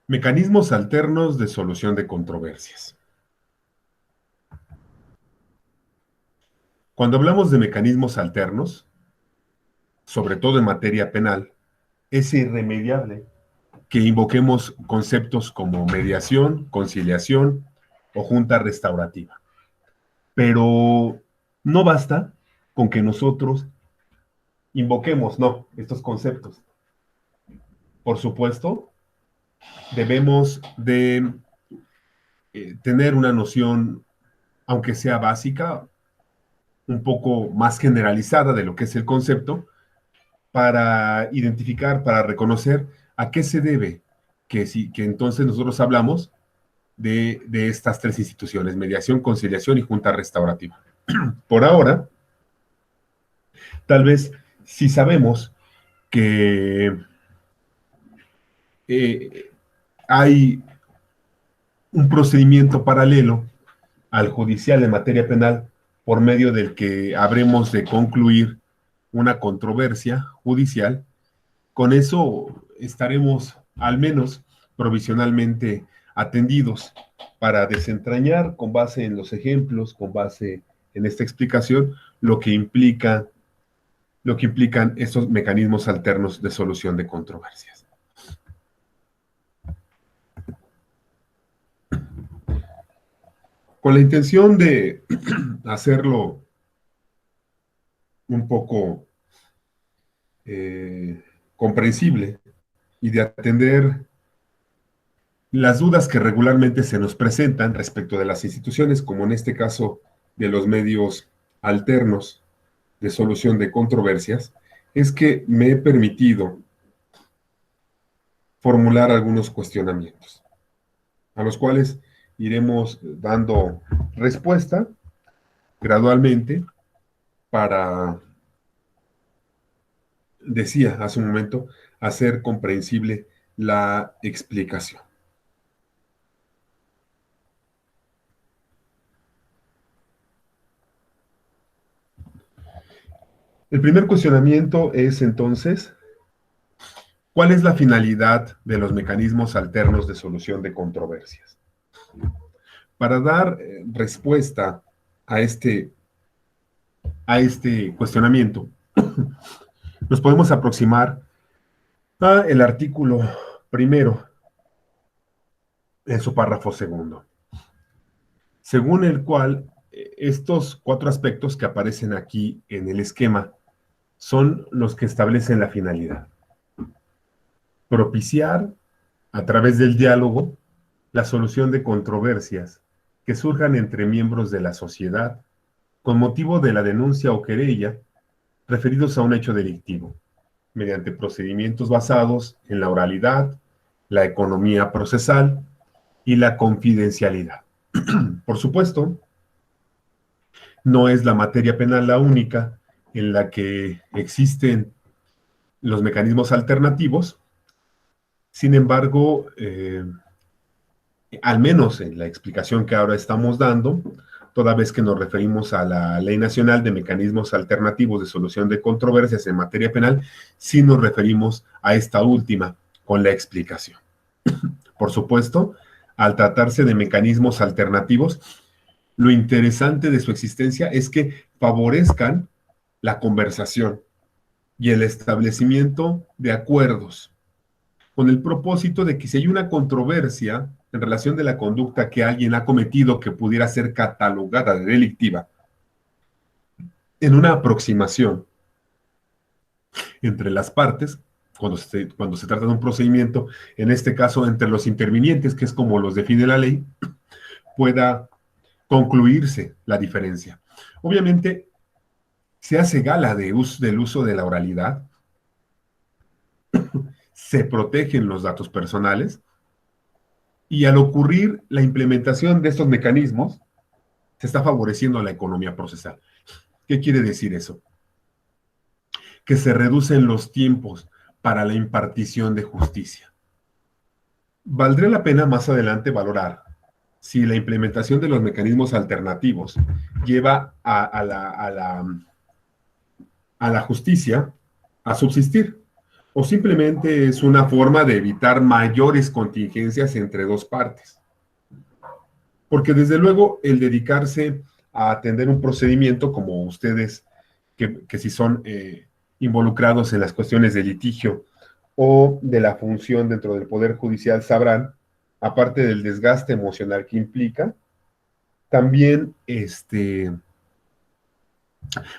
Mecanismos alternos de solución de controversias. Cuando hablamos de mecanismos alternos, sobre todo en materia penal, es irremediable que invoquemos conceptos como mediación, conciliación o junta restaurativa. Pero no basta con que nosotros invoquemos, no, estos conceptos. Por supuesto, debemos de tener una noción, aunque sea básica, un poco más generalizada de lo que es el concepto, para identificar, para reconocer a qué se debe que entonces nosotros hablamos de estas tres instituciones: mediación, conciliación y junta restaurativa. Por ahora, tal vez si sabemos que eh, hay un procedimiento paralelo al judicial en materia penal por medio del que habremos de concluir una controversia judicial, con eso estaremos al menos provisionalmente atendidos para desentrañar con base en los ejemplos, con base en esta explicación, lo que implican estos mecanismos alternos de solución de controversias. Con la intención de hacerlo un poco comprensible y de atender las dudas que regularmente se nos presentan respecto de las instituciones, como en este caso de los medios alternos de solución de controversias, es que me he permitido formular algunos cuestionamientos, a los cuales iremos dando respuesta gradualmente para, decía hace un momento, hacer comprensible la explicación. El primer cuestionamiento es entonces, ¿cuál es la finalidad de los mecanismos alternos de solución de controversias? Para dar respuesta a este cuestionamiento, nos podemos aproximar a el artículo primero en su párrafo segundo, según el cual estos cuatro aspectos que aparecen aquí en el esquema son los que establecen la finalidad: propiciar, a través del diálogo, la solución de controversias que surjan entre miembros de la sociedad con motivo de la denuncia o querella referidos a un hecho delictivo, mediante procedimientos basados en la oralidad, la economía procesal y la confidencialidad. Por supuesto, no es la materia penal la única en la que existen los mecanismos alternativos. Sin embargo, al menos en la explicación que ahora estamos dando, toda vez que nos referimos a la Ley Nacional de Mecanismos Alternativos de Solución de Controversias en materia penal, sí nos referimos a esta última con la explicación. Por supuesto, al tratarse de mecanismos alternativos, lo interesante de su existencia es que favorezcan la conversación y el establecimiento de acuerdos, con el propósito de que si hay una controversia en relación de la conducta que alguien ha cometido que pudiera ser catalogada de delictiva, en una aproximación entre las partes, cuando se trata de un procedimiento, en este caso entre los intervinientes, que es como los define la ley, pueda concluirse la diferencia. Obviamente, se hace gala del uso de la oralidad, se protegen los datos personales, y al ocurrir la implementación de estos mecanismos, se está favoreciendo la economía procesal. ¿Qué quiere decir eso? Que se reducen los tiempos para la impartición de justicia. Valdría la pena más adelante valorar si la implementación de los mecanismos alternativos lleva a la justicia a subsistir, o simplemente es una forma de evitar mayores contingencias entre dos partes. Porque desde luego el dedicarse a atender un procedimiento como ustedes, que si son involucrados en las cuestiones de litigio o de la función dentro del Poder Judicial, sabrán, aparte del desgaste emocional que implica, también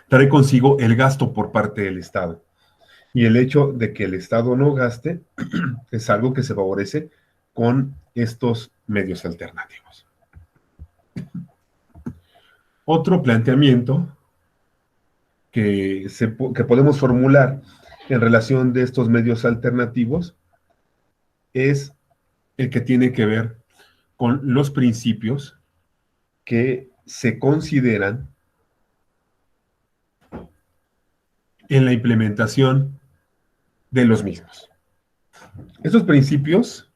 trae consigo el gasto por parte del Estado. Y el hecho de que el Estado no gaste es algo que se favorece con estos medios alternativos. Otro planteamiento que podemos formular en relación de estos medios alternativos es el que tiene que ver con los principios que se consideran en la implementación de los mismos. Estos principios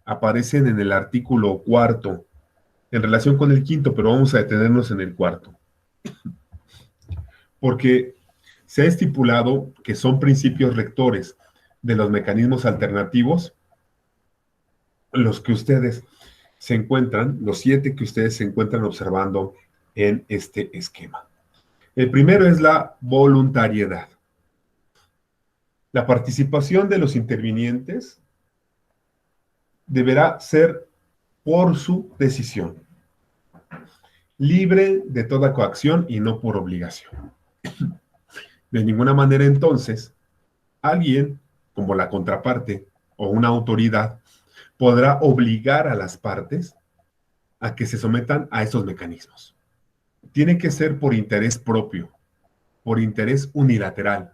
aparecen en el artículo 4 en relación con el 5º, pero vamos a detenernos en el 4º, porque se ha estipulado que son principios rectores de los mecanismos alternativos los que ustedes se encuentran, los 7 que ustedes se encuentran observando en este esquema. El primero es la voluntariedad. La participación de los intervinientes deberá ser por su decisión, libre de toda coacción y no por obligación. De ninguna manera, entonces, alguien, como la contraparte o una autoridad, podrá obligar a las partes a que se sometan a estos mecanismos. Tiene que ser por interés propio, por interés unilateral,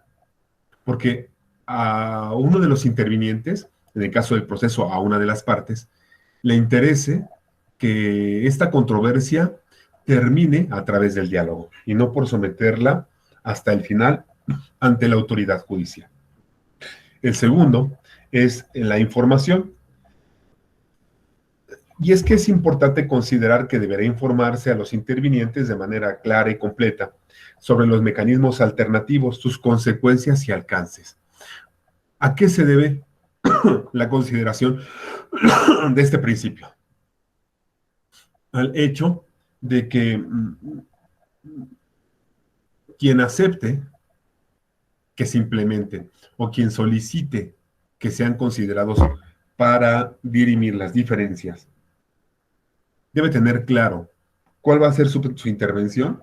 porque a uno de los intervinientes, en el caso del proceso a una de las partes, le interese que esta controversia termine a través del diálogo y no por someterla hasta el final ante la autoridad judicial. El segundo es la información. Y es que es importante considerar que deberá informarse a los intervinientes de manera clara y completa sobre los mecanismos alternativos, sus consecuencias y alcances. ¿A qué se debe la consideración de este principio? Al hecho de que quien acepte que se implementen o quien solicite que sean considerados para dirimir las diferencias debe tener claro cuál va a ser su intervención,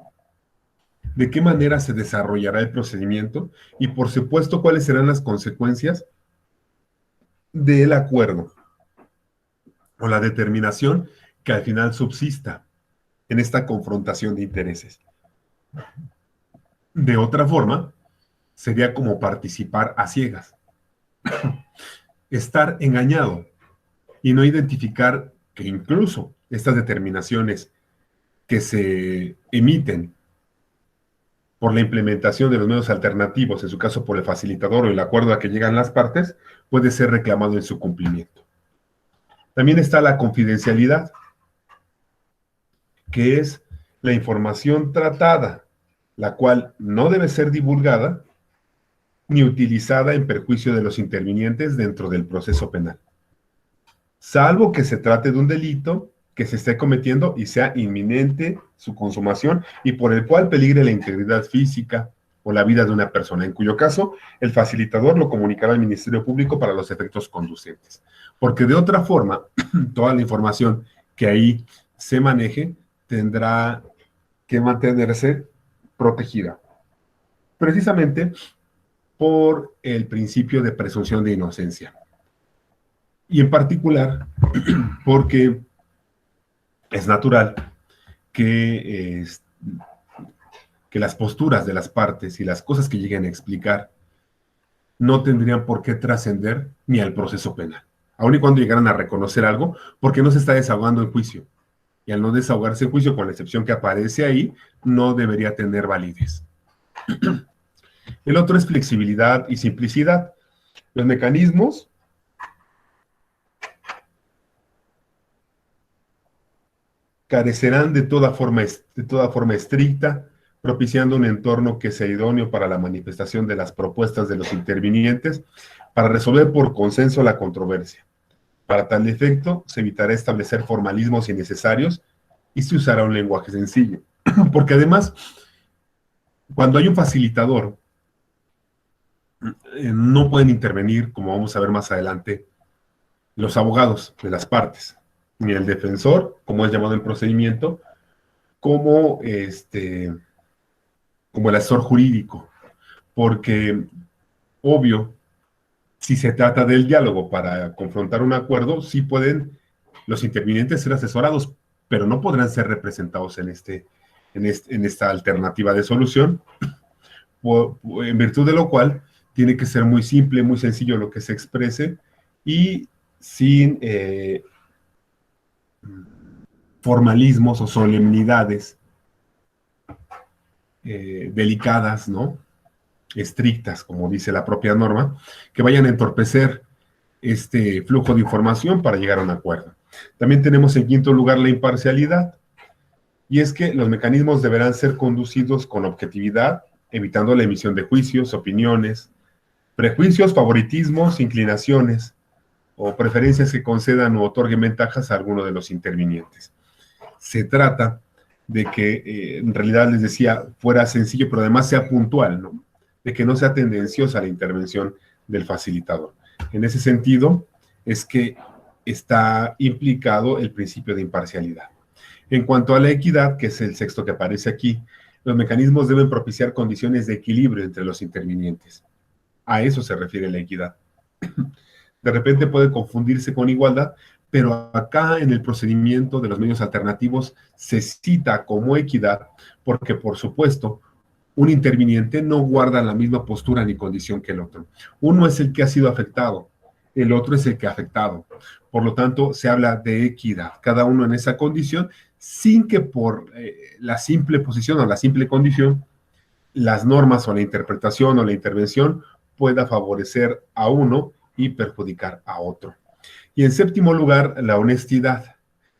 de qué manera se desarrollará el procedimiento y, por supuesto, cuáles serán las consecuencias del acuerdo o la determinación que al final subsista en esta confrontación de intereses. De otra forma, sería como participar a ciegas, estar engañado y no identificar que incluso estas determinaciones que se emiten por la implementación de los medios alternativos, en su caso por el facilitador o el acuerdo a que llegan las partes, puede ser reclamado en su cumplimiento. También está la confidencialidad, que es la información tratada, la cual no debe ser divulgada ni utilizada en perjuicio de los intervinientes dentro del proceso penal, salvo que se trate de un delito que se esté cometiendo y sea inminente su consumación y por el cual peligre la integridad física o la vida de una persona, en cuyo caso el facilitador lo comunicará al Ministerio Público para los efectos conducentes. Porque de otra forma, toda la información que ahí se maneje tendrá que mantenerse protegida, precisamente por el principio de presunción de inocencia. Y en particular, porque es natural que las posturas de las partes y las cosas que lleguen a explicar no tendrían por qué trascender ni al proceso penal, aun y cuando llegaran a reconocer algo, porque no se está desahogando en juicio. Y al no desahogarse en juicio, con la excepción que aparece ahí, no debería tener validez. El otro es flexibilidad y simplicidad. Los mecanismos carecerán de toda forma estricta propiciando un entorno que sea idóneo para la manifestación de las propuestas de los intervinientes para resolver por consenso la controversia. Para tal efecto, se evitará establecer formalismos innecesarios y se usará un lenguaje sencillo. Porque además, cuando hay un facilitador, no pueden intervenir, como vamos a ver más adelante, los abogados de las partes, ni el defensor, como es llamado en procedimiento, como, como el asesor jurídico, porque, obvio, si se trata del diálogo para confrontar un acuerdo, sí pueden los intervinientes ser asesorados, pero no podrán ser representados en esta alternativa de solución, en virtud de lo cual tiene que ser muy simple, muy sencillo lo que se exprese y sin formalismos o solemnidades delicadas, ¿no? Estrictas, como dice la propia norma, que vayan a entorpecer este flujo de información para llegar a un acuerdo. También tenemos en quinto lugar la imparcialidad, y es que los mecanismos deberán ser conducidos con objetividad, evitando la emisión de juicios, opiniones, prejuicios, favoritismos, inclinaciones o preferencias que concedan o otorguen ventajas a alguno de los intervinientes. Se trata de que, en realidad les decía, fuera sencillo, pero además sea puntual, ¿no? De que no sea tendenciosa la intervención del facilitador. En ese sentido, es que está implicado el principio de imparcialidad. En cuanto a la equidad, que es el sexto que aparece aquí, los mecanismos deben propiciar condiciones de equilibrio entre los intervinientes. A eso se refiere la equidad. De repente puede confundirse con igualdad, pero acá en el procedimiento de los medios alternativos se cita como equidad porque, por supuesto, un interviniente no guarda la misma postura ni condición que el otro. Uno es el que ha sido afectado, el otro es el que ha afectado. Por lo tanto, se habla de equidad, cada uno en esa condición, sin que por la simple posición o la simple condición, las normas o la interpretación o la intervención pueda favorecer a uno y perjudicar a otro. Y en séptimo lugar, la honestidad.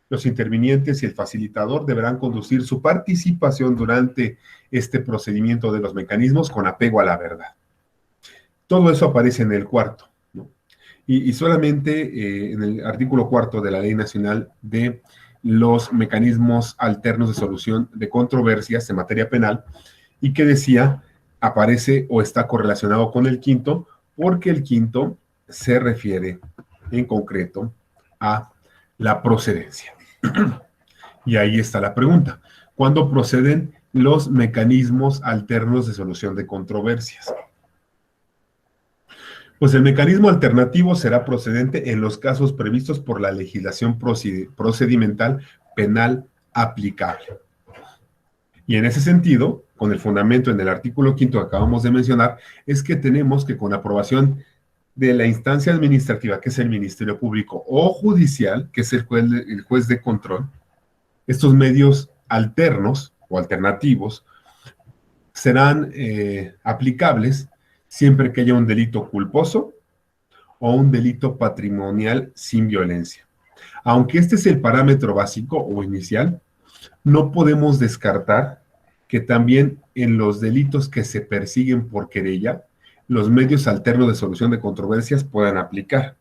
Los intervinientes y el facilitador deberán conducir su participación durante este procedimiento de los mecanismos con apego a la verdad. Todo eso aparece en el cuarto, ¿no? Y solamente en el artículo cuarto de la Ley Nacional de los Mecanismos Alternos de Solución de Controversias en materia penal, y que decía, aparece o está correlacionado con el quinto, porque el quinto se refiere en concreto a la procedencia. Y ahí está la pregunta. ¿Cuándo proceden los mecanismos alternos de solución de controversias? Pues el mecanismo alternativo será procedente en los casos previstos por la legislación procedimental penal aplicable. Y en ese sentido, con el fundamento en el artículo quinto que acabamos de mencionar, es que tenemos que con aprobación de la instancia administrativa, que es el Ministerio Público, o judicial, que es el juez de control, estos medios alternos o alternativos serán aplicables siempre que haya un delito culposo o un delito patrimonial sin violencia. Aunque este es el parámetro básico o inicial, no podemos descartar que también en los delitos que se persiguen por querella, los medios alternos de solución de controversias puedan aplicar.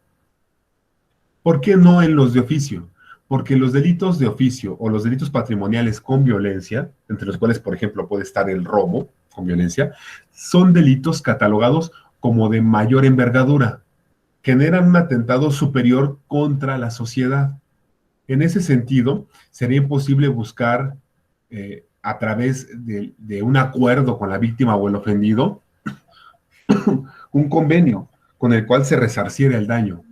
¿Por qué no en los de oficio? Porque los delitos de oficio o los delitos patrimoniales con violencia, entre los cuales, por ejemplo, puede estar el robo con violencia, son delitos catalogados como de mayor envergadura, generan un atentado superior contra la sociedad. En ese sentido, sería imposible buscar a través de un acuerdo con la víctima o el ofendido un convenio con el cual se resarciera el daño.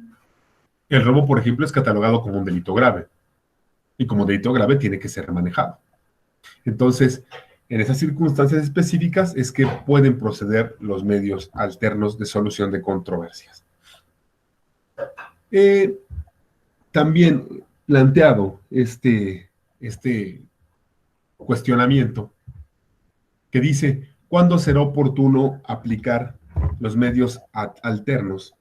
El robo, por ejemplo, es catalogado como un delito grave y como delito grave tiene que ser manejado. Entonces, en esas circunstancias específicas es que pueden proceder los medios alternos de solución de controversias. También planteado este cuestionamiento que dice, ¿cuándo será oportuno aplicar los medios alternos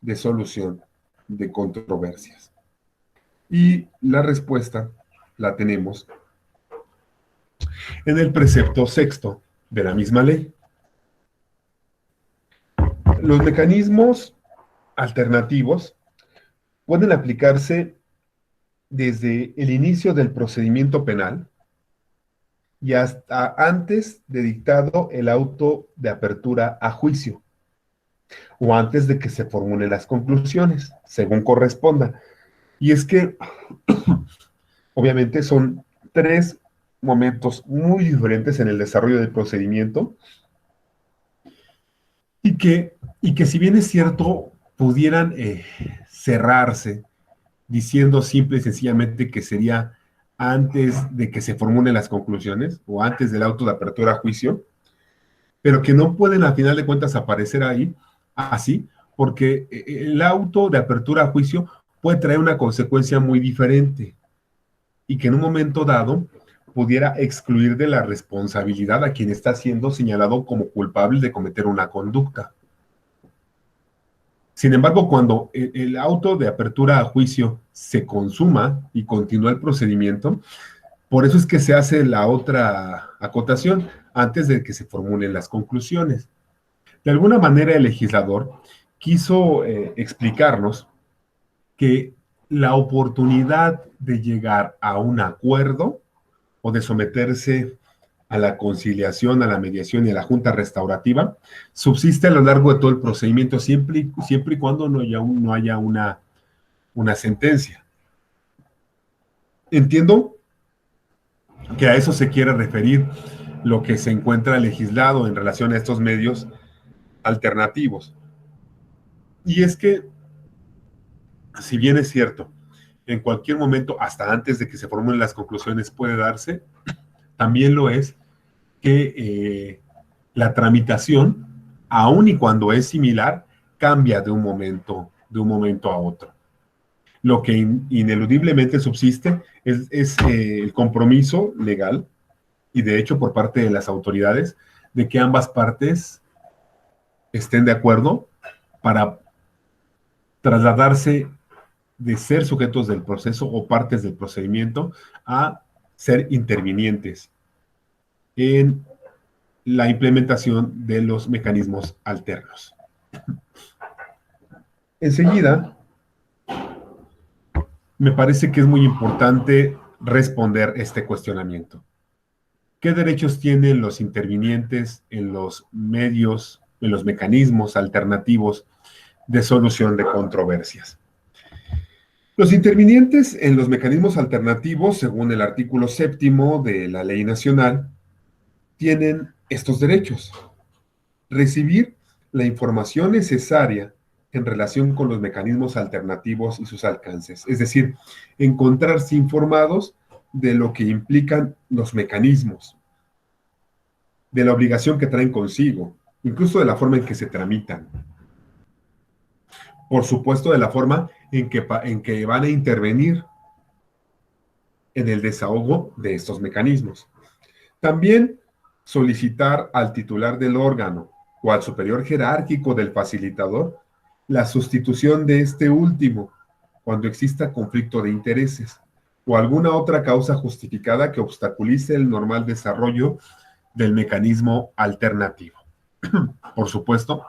de solución de controversias? Y la respuesta la tenemos en el precepto sexto de la misma ley. Los mecanismos alternativos pueden aplicarse desde el inicio del procedimiento penal y hasta antes de dictado el auto de apertura a juicio o antes de que se formulen las conclusiones, según corresponda. Y es que, obviamente, son tres momentos muy diferentes en el desarrollo del procedimiento y que si bien es cierto, pudieran cerrarse diciendo simple y sencillamente que sería antes de que se formulen las conclusiones o antes del auto de apertura a juicio, pero que no pueden a final de cuentas aparecer ahí así, porque el auto de apertura a juicio puede traer una consecuencia muy diferente y que en un momento dado pudiera excluir de la responsabilidad a quien está siendo señalado como culpable de cometer una conducta. Sin embargo, cuando el auto de apertura a juicio se consuma y continúa el procedimiento, por eso es que se hace la otra acotación antes de que se formulen las conclusiones. De alguna manera, el legislador quiso explicarnos que la oportunidad de llegar a un acuerdo o de someterse a la conciliación, a la mediación y a la junta restaurativa, subsiste a lo largo de todo el procedimiento, siempre y cuando no haya una sentencia. Entiendo que a eso se quiere referir lo que se encuentra legislado en relación a estos medios alternativos. Y es que, si bien es cierto, en cualquier momento, hasta antes de que se formulen las conclusiones, puede darse, también lo es que la tramitación, aun y cuando es similar, cambia de un momento a otro. Lo que ineludiblemente subsiste es el compromiso legal y de hecho por parte de las autoridades de que ambas partes estén de acuerdo para trasladarse de ser sujetos del proceso o partes del procedimiento a ser intervinientes en la implementación de los mecanismos alternos. Enseguida, me parece que es muy importante responder este cuestionamiento. ¿Qué derechos tienen los intervinientes en los medios, en los mecanismos alternativos de solución de controversias? Los intervinientes en los mecanismos alternativos, según el artículo 7º de la Ley Nacional, tienen estos derechos: recibir la información necesaria en relación con los mecanismos alternativos y sus alcances, es decir, encontrarse informados de lo que implican los mecanismos, de la obligación que traen consigo, incluso de la forma en que se tramitan. Por supuesto, de la forma en que van a intervenir en el desahogo de estos mecanismos. También solicitar al titular del órgano o al superior jerárquico del facilitador la sustitución de este último cuando exista conflicto de intereses o alguna otra causa justificada que obstaculice el normal desarrollo del mecanismo alternativo. Por supuesto,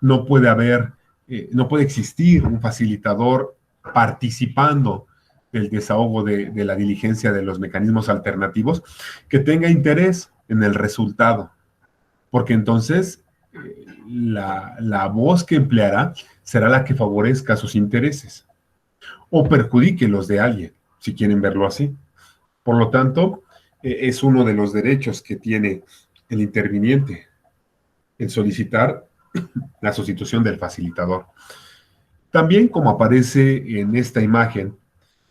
no puede existir un facilitador participando del desahogo de la diligencia de los mecanismos alternativos que tenga interés en el resultado, porque entonces la voz que empleará será la que favorezca sus intereses o perjudique los de alguien, si quieren verlo así. Por lo tanto, es uno de los derechos que tiene el interviniente, el solicitar la sustitución del facilitador. También, como aparece en esta imagen,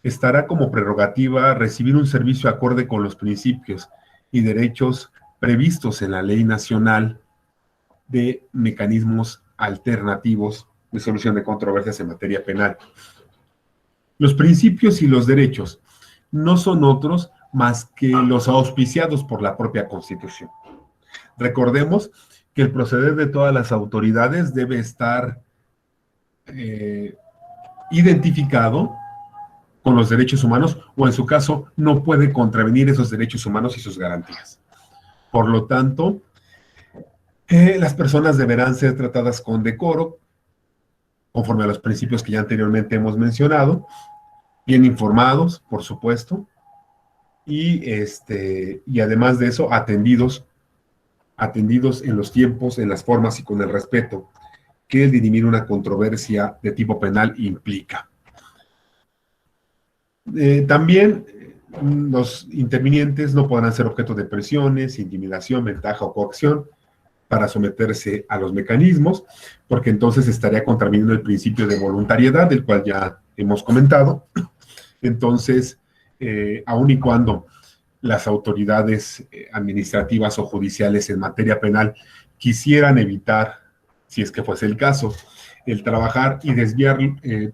estará como prerrogativa recibir un servicio acorde con los principios y derechos previstos en la Ley Nacional de Mecanismos Alternativos de Solución de Controversias en Materia Penal. Los principios y los derechos no son otros más que los auspiciados por la propia Constitución. Recordemos que el proceder de todas las autoridades debe estar identificado con los derechos humanos o en su caso no puede contravenir esos derechos humanos y sus garantías. Por lo tanto, las personas deberán ser tratadas con decoro, conforme a los principios que ya anteriormente hemos mencionado, bien informados, por supuesto, y además de eso, atendidos en los tiempos, en las formas y con el respeto que el dirimir una controversia de tipo penal implica. También los intervinientes no podrán ser objeto de presiones, intimidación, ventaja o coacción para someterse a los mecanismos, porque entonces estaría contraviniendo el principio de voluntariedad, del cual ya hemos comentado. Entonces, aun y cuando las autoridades administrativas o judiciales en materia penal quisieran evitar, si es que fuese el caso, el trabajar y desviar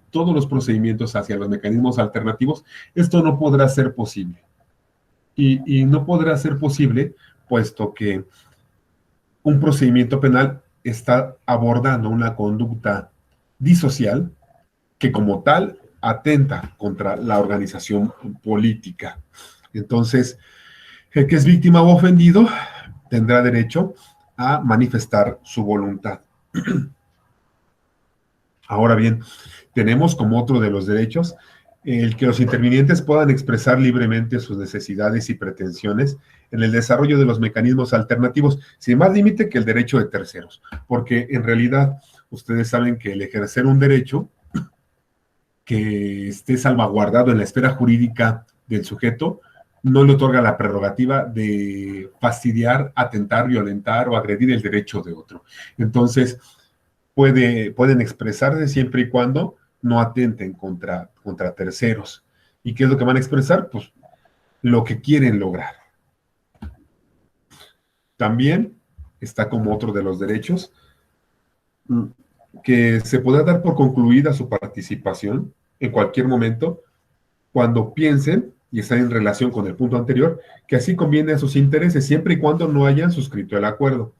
todos los procedimientos hacia los mecanismos alternativos, esto no podrá ser posible. Y no podrá ser posible puesto que un procedimiento penal está abordando una conducta disocial que como tal atenta contra la organización política. Entonces, el que es víctima o ofendido tendrá derecho a manifestar su voluntad. Ahora bien, tenemos como otro de los derechos el que los intervinientes puedan expresar libremente sus necesidades y pretensiones en el desarrollo de los mecanismos alternativos, sin más límite que el derecho de terceros, porque en realidad ustedes saben que el ejercer un derecho que esté salvaguardado en la esfera jurídica del sujeto no le otorga la prerrogativa de fastidiar, atentar, violentar o agredir el derecho de otro. Entonces, pueden expresarse siempre y cuando no atenten contra terceros. ¿Y qué es lo que van a expresar? Pues lo que quieren lograr. También está como otro de los derechos que se podrá dar por concluida su participación en cualquier momento cuando piensen y están en relación con el punto anterior, que así conviene a sus intereses, siempre y cuando no hayan suscrito el acuerdo.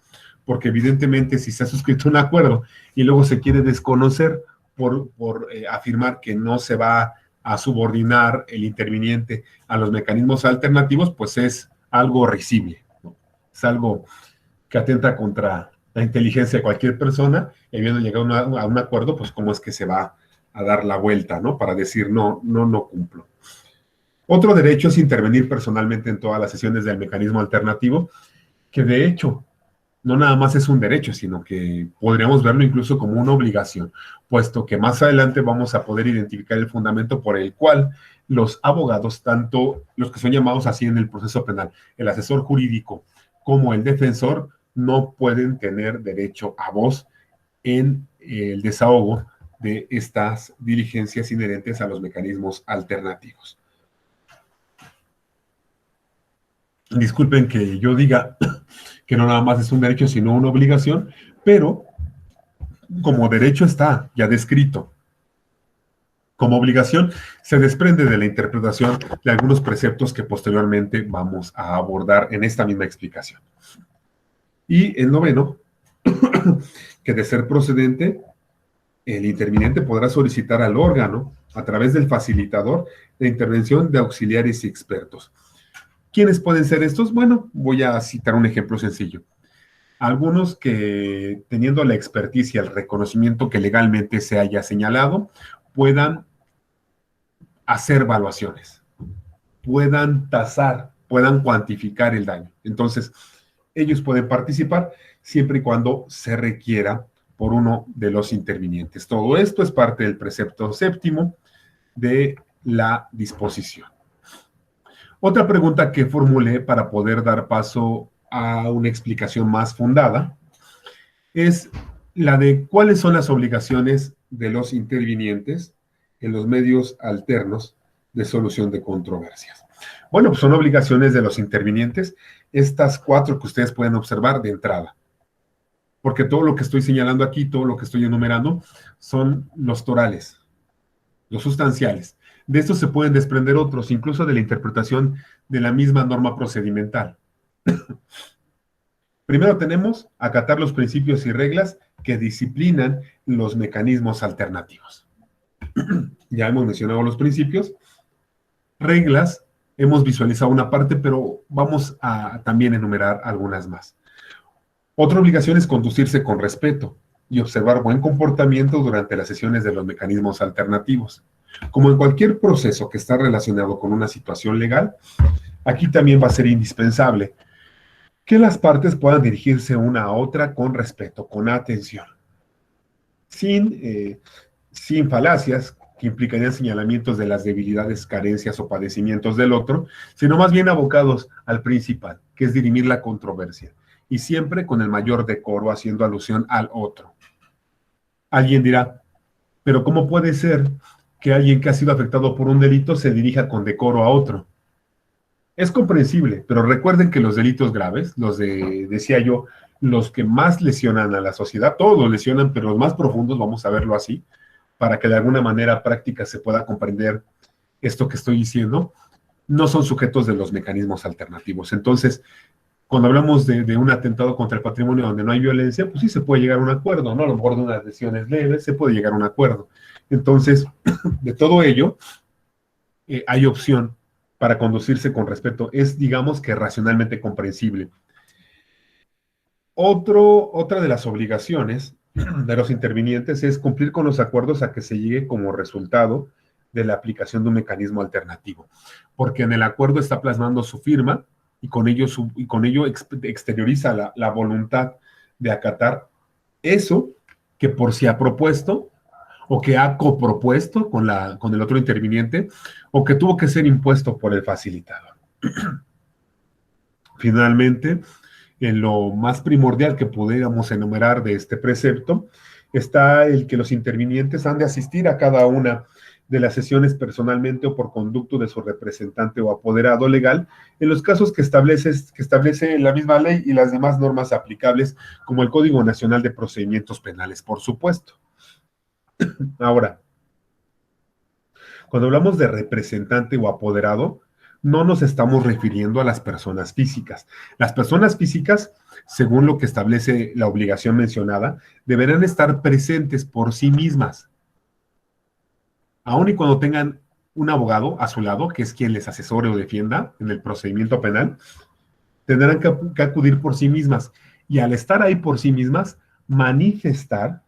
Porque evidentemente si se ha suscrito un acuerdo y luego se quiere desconocer por afirmar que no se va a subordinar el interviniente a los mecanismos alternativos, pues es algo risible, ¿no? Es algo que atenta contra la inteligencia de cualquier persona, y habiendo llegado a un acuerdo, pues cómo es que se va a dar la vuelta, ¿no? Para decir, no cumplo. Otro derecho es intervenir personalmente en todas las sesiones del mecanismo alternativo, que de hecho no nada más es un derecho, sino que podríamos verlo incluso como una obligación, puesto que más adelante vamos a poder identificar el fundamento por el cual los abogados, tanto los que son llamados así en el proceso penal, el asesor jurídico como el defensor, no pueden tener derecho a voz en el desahogo de estas diligencias inherentes a los mecanismos alternativos. Disculpen que yo diga que no nada más es un derecho, sino una obligación, pero como derecho está ya descrito. Como obligación se desprende de la interpretación de algunos preceptos que posteriormente vamos a abordar en esta misma explicación. Y el noveno, que de ser procedente, el interviniente podrá solicitar al órgano, a través del facilitador, la intervención de auxiliares y expertos. ¿Quiénes pueden ser estos? Bueno, voy a citar un ejemplo sencillo. Algunos que, teniendo la experticia, el reconocimiento que legalmente se haya señalado, puedan hacer evaluaciones, puedan tasar, puedan cuantificar el daño. Entonces, ellos pueden participar siempre y cuando se requiera por uno de los intervinientes. Todo esto es parte del precepto séptimo de la disposición. Otra pregunta que formulé para poder dar paso a una explicación más fundada es la de cuáles son las obligaciones de los intervinientes en los medios alternos de solución de controversias. Bueno, pues son obligaciones de los intervinientes, estas 4 que ustedes pueden observar de entrada, porque todo lo que estoy señalando aquí, todo lo que estoy enumerando, son los torales, los sustanciales. De estos se pueden desprender otros, incluso de la interpretación de la misma norma procedimental. Primero tenemos acatar los principios y reglas que disciplinan los mecanismos alternativos. Ya hemos mencionado los principios, Reglas, hemos visualizado una parte, pero vamos a también enumerar algunas más. Otra obligación es conducirse con respeto y observar buen comportamiento durante las sesiones de los mecanismos alternativos. Como en cualquier proceso que está relacionado con una situación legal, aquí también va a ser indispensable que las partes puedan dirigirse una a otra con respeto, con atención, sin, sin falacias que implicarían señalamientos de las debilidades, carencias o padecimientos del otro, sino más bien abocados al principal, que es dirimir la controversia, y siempre con el mayor decoro, haciendo alusión al otro. Alguien dirá, pero ¿cómo puede ser que alguien que ha sido afectado por un delito se dirija con decoro a otro? Es comprensible, pero recuerden que los delitos graves, decía yo, los que más lesionan a la sociedad, todos los lesionan, pero los más profundos, vamos a verlo así, para que de alguna manera práctica se pueda comprender esto que estoy diciendo, no son sujetos de los mecanismos alternativos. Entonces, cuando hablamos de un atentado contra el patrimonio donde no hay violencia, pues sí se puede llegar a un acuerdo, ¿no? A lo mejor de unas lesiones leves se puede llegar a un acuerdo. Entonces, de todo ello, hay opción para conducirse con respeto. Es, digamos, que racionalmente comprensible. Otra de las obligaciones de los intervinientes es cumplir con los acuerdos a que se llegue como resultado de la aplicación de un mecanismo alternativo, porque en el acuerdo está plasmando su firma y con ello exterioriza la voluntad de acatar eso que por sí ha propuesto o que ha copropuesto con el otro interviniente o que tuvo que ser impuesto por el facilitador. Finalmente, en lo más primordial que pudiéramos enumerar de este precepto, está el que los intervinientes han de asistir a cada una de las sesiones personalmente o por conducto de su representante o apoderado legal, en los casos que establece la misma ley y las demás normas aplicables, como el Código Nacional de Procedimientos Penales, por supuesto. Ahora, cuando hablamos de representante o apoderado, no nos estamos refiriendo a las personas físicas. Las personas físicas, según lo que establece la obligación mencionada, deberán estar presentes por sí mismas, aun y cuando tengan un abogado a su lado, que es quien les asesore o defienda en el procedimiento penal, tendrán que acudir por sí mismas. Y al estar ahí por sí mismas, manifestar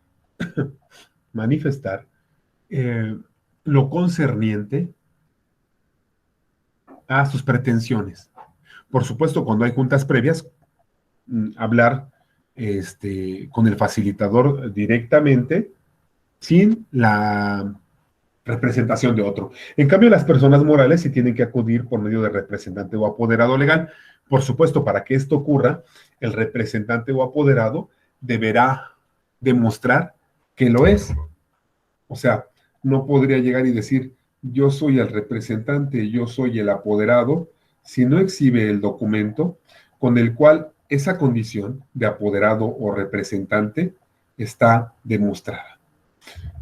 eh, lo concerniente a sus pretensiones. Por supuesto, cuando hay juntas previas, hablar con el facilitador directamente sin la representación de otro. En cambio, las personas morales sí tienen que acudir por medio de representante o apoderado legal. Por supuesto, para que esto ocurra, el representante o apoderado deberá demostrar que lo es. O sea, no podría llegar y decir, yo soy el representante, yo soy el apoderado, si no exhibe el documento con el cual esa condición de apoderado o representante está demostrada.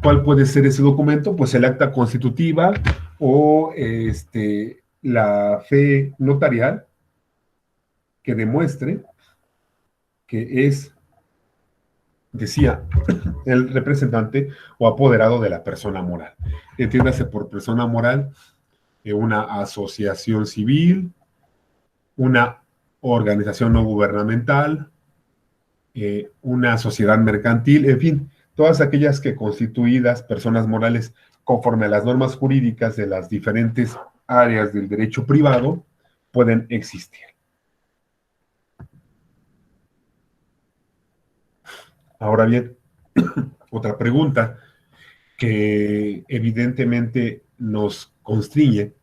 ¿Cuál puede ser ese documento? Pues el acta constitutiva o la fe notarial que demuestre que es, decía, el representante o apoderado de la persona moral. Entiéndase por persona moral una asociación civil, una organización no gubernamental, una sociedad mercantil, en fin, todas aquellas que constituidas personas morales conforme a las normas jurídicas de las diferentes áreas del derecho privado pueden existir. Ahora bien, otra pregunta que evidentemente nos constriñe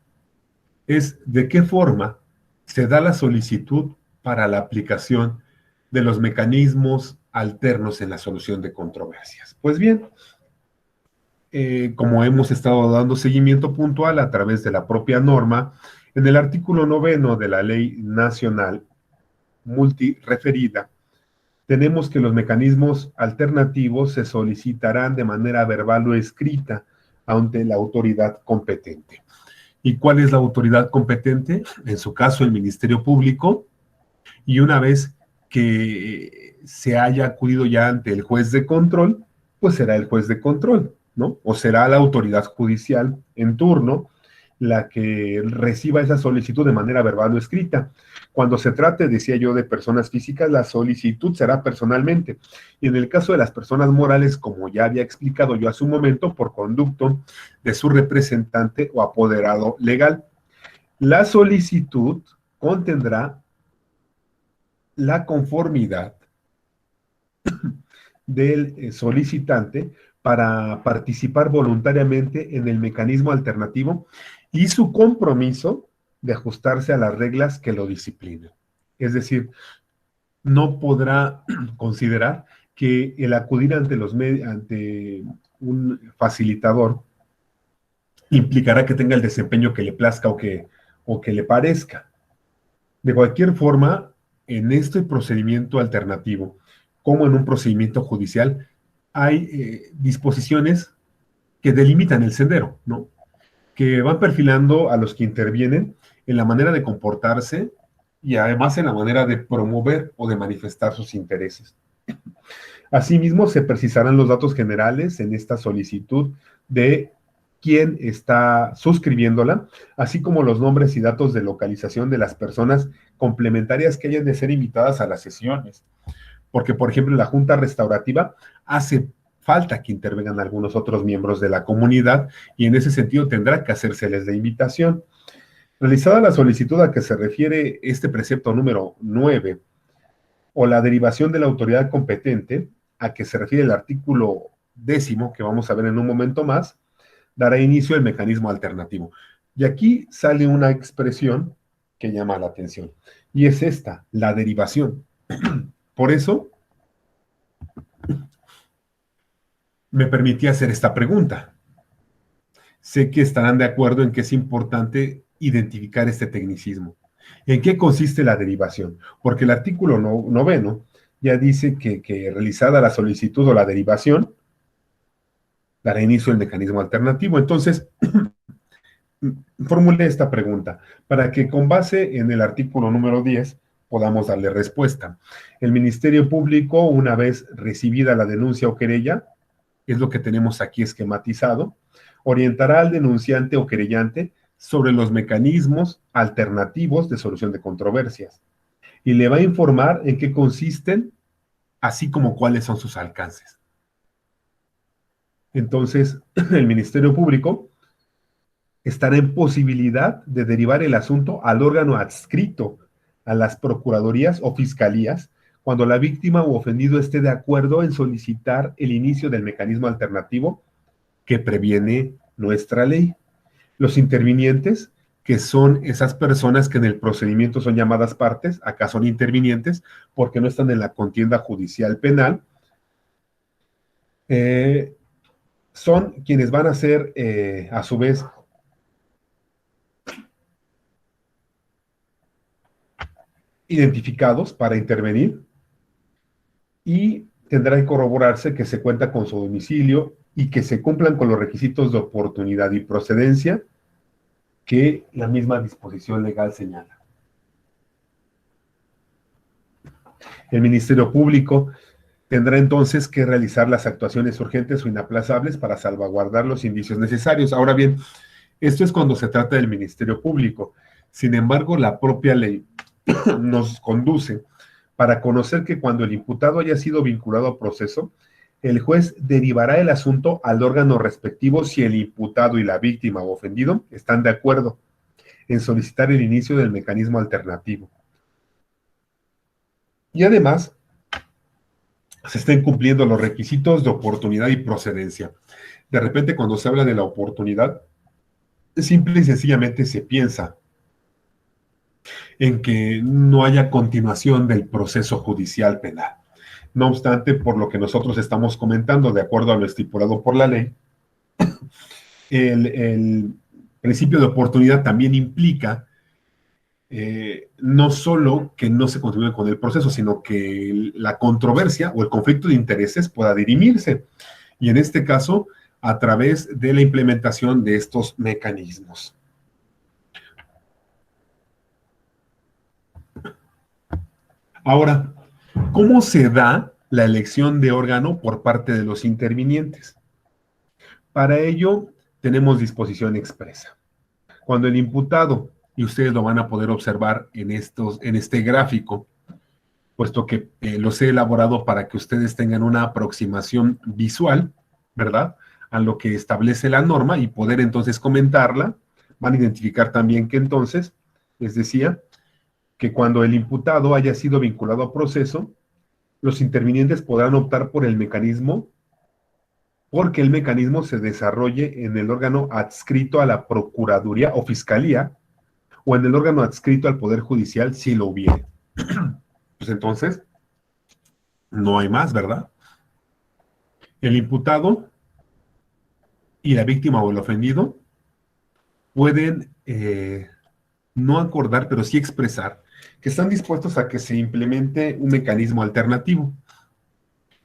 es de qué forma se da la solicitud para la aplicación de los mecanismos alternos en la solución de controversias. Pues bien, como hemos estado dando seguimiento puntual a través de la propia norma, en el artículo 9 de la Ley Nacional Multireferida, tenemos que los mecanismos alternativos se solicitarán de manera verbal o escrita ante la autoridad competente. ¿Y cuál es la autoridad competente? En su caso, el Ministerio Público, y una vez que se haya acudido ya ante el juez de control, pues será el juez de control, ¿no? O será la autoridad judicial en turno, la que reciba esa solicitud de manera verbal o escrita. Cuando se trate, decía yo, de personas físicas, la solicitud será personalmente. Y en el caso de las personas morales, como ya había explicado yo hace un momento, por conducto de su representante o apoderado legal. La solicitud contendrá la conformidad del solicitante para participar voluntariamente en el mecanismo alternativo y su compromiso de ajustarse a las reglas que lo disciplinan. Es decir, no podrá considerar que el acudir ante un facilitador implicará que tenga el desempeño que le plazca o que le parezca. De cualquier forma, en este procedimiento alternativo, como en un procedimiento judicial, hay disposiciones que delimitan el sendero, ¿no? Que van perfilando a los que intervienen en la manera de comportarse y además en la manera de promover o de manifestar sus intereses. Asimismo, se precisarán los datos generales en esta solicitud de quién está suscribiéndola, así como los nombres y datos de localización de las personas complementarias que hayan de ser invitadas a las sesiones. Porque, por ejemplo, en la Junta Restaurativa hace falta que intervengan algunos otros miembros de la comunidad y en ese sentido tendrá que hacérseles la invitación. Realizada la solicitud a que se refiere este precepto número 9 o la derivación de la autoridad competente, a que se refiere el artículo 10, que vamos a ver en un momento más, dará inicio el mecanismo alternativo. Y aquí sale una expresión que llama la atención, y es esta, la derivación. Por eso, me permití hacer esta pregunta. Sé que estarán de acuerdo en que es importante identificar este tecnicismo. ¿En qué consiste la derivación? Porque el artículo 9 ya dice que realizada la solicitud o la derivación, dará inicio el mecanismo alternativo. Entonces, formulé esta pregunta para que con base en el artículo número 10 podamos darle respuesta. El Ministerio Público, una vez recibida la denuncia o querella, es lo que tenemos aquí esquematizado, orientará al denunciante o querellante sobre los mecanismos alternativos de solución de controversias y le va a informar en qué consisten, así como cuáles son sus alcances. Entonces, el Ministerio Público estará en posibilidad de derivar el asunto al órgano adscrito a las procuradurías o fiscalías cuando la víctima u ofendido esté de acuerdo en solicitar el inicio del mecanismo alternativo que previene nuestra ley. Los intervinientes, que son esas personas que en el procedimiento son llamadas partes, acá son intervinientes porque no están en la contienda judicial penal, son quienes van a ser, a su vez, identificados para intervenir y tendrá que corroborarse que se cuenta con su domicilio y que se cumplan con los requisitos de oportunidad y procedencia que la misma disposición legal señala. El Ministerio Público tendrá entonces que realizar las actuaciones urgentes o inaplazables para salvaguardar los indicios necesarios. Ahora bien, esto es cuando se trata del Ministerio Público. Sin embargo, la propia ley nos conduce para conocer que cuando el imputado haya sido vinculado a proceso, el juez derivará el asunto al órgano respectivo si el imputado y la víctima o ofendido están de acuerdo en solicitar el inicio del mecanismo alternativo. Y además, se estén cumpliendo los requisitos de oportunidad y procedencia. De repente, cuando se habla de la oportunidad, simple y sencillamente se piensa en que no haya continuación del proceso judicial penal. No obstante, por lo que nosotros estamos comentando, de acuerdo a lo estipulado por la ley, el principio de oportunidad también implica no solo que no se continúe con el proceso, sino que la controversia o el conflicto de intereses pueda dirimirse. Y en este caso, a través de la implementación de estos mecanismos. Ahora, ¿cómo se da la elección de órgano por parte de los intervinientes? Para ello, tenemos disposición expresa. Cuando el imputado, y ustedes lo van a poder observar en este gráfico, puesto que los he elaborado para que ustedes tengan una aproximación visual, ¿verdad? A lo que establece la norma y poder entonces comentarla. Van a identificar también que entonces, les decía, que cuando el imputado haya sido vinculado a proceso, los intervinientes podrán optar por el mecanismo porque el mecanismo se desarrolle en el órgano adscrito a la Procuraduría o Fiscalía o en el órgano adscrito al Poder Judicial si lo hubiere. Pues entonces, no hay más, ¿verdad? El imputado y la víctima o el ofendido pueden no acordar, pero sí expresar que están dispuestos a que se implemente un mecanismo alternativo.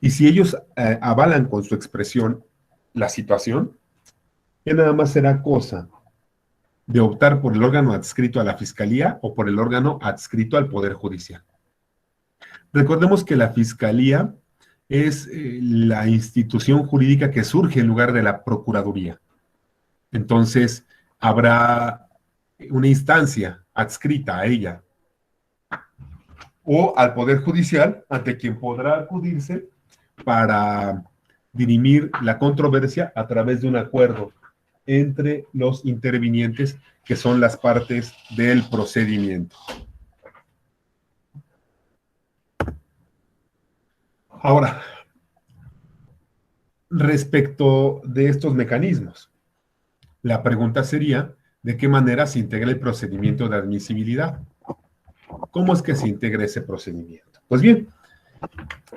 Y si ellos avalan con su expresión la situación, ya nada más será cosa de optar por el órgano adscrito a la Fiscalía o por el órgano adscrito al Poder Judicial. Recordemos que la Fiscalía es la institución jurídica que surge en lugar de la Procuraduría. Entonces, habrá una instancia adscrita a ella o al Poder Judicial ante quien podrá acudirse para dirimir la controversia a través de un acuerdo entre los intervinientes que son las partes del procedimiento. Ahora, respecto de estos mecanismos, la pregunta sería, ¿de qué manera se integra el procedimiento de admisibilidad? ¿Cómo es que se integra ese procedimiento? Pues bien,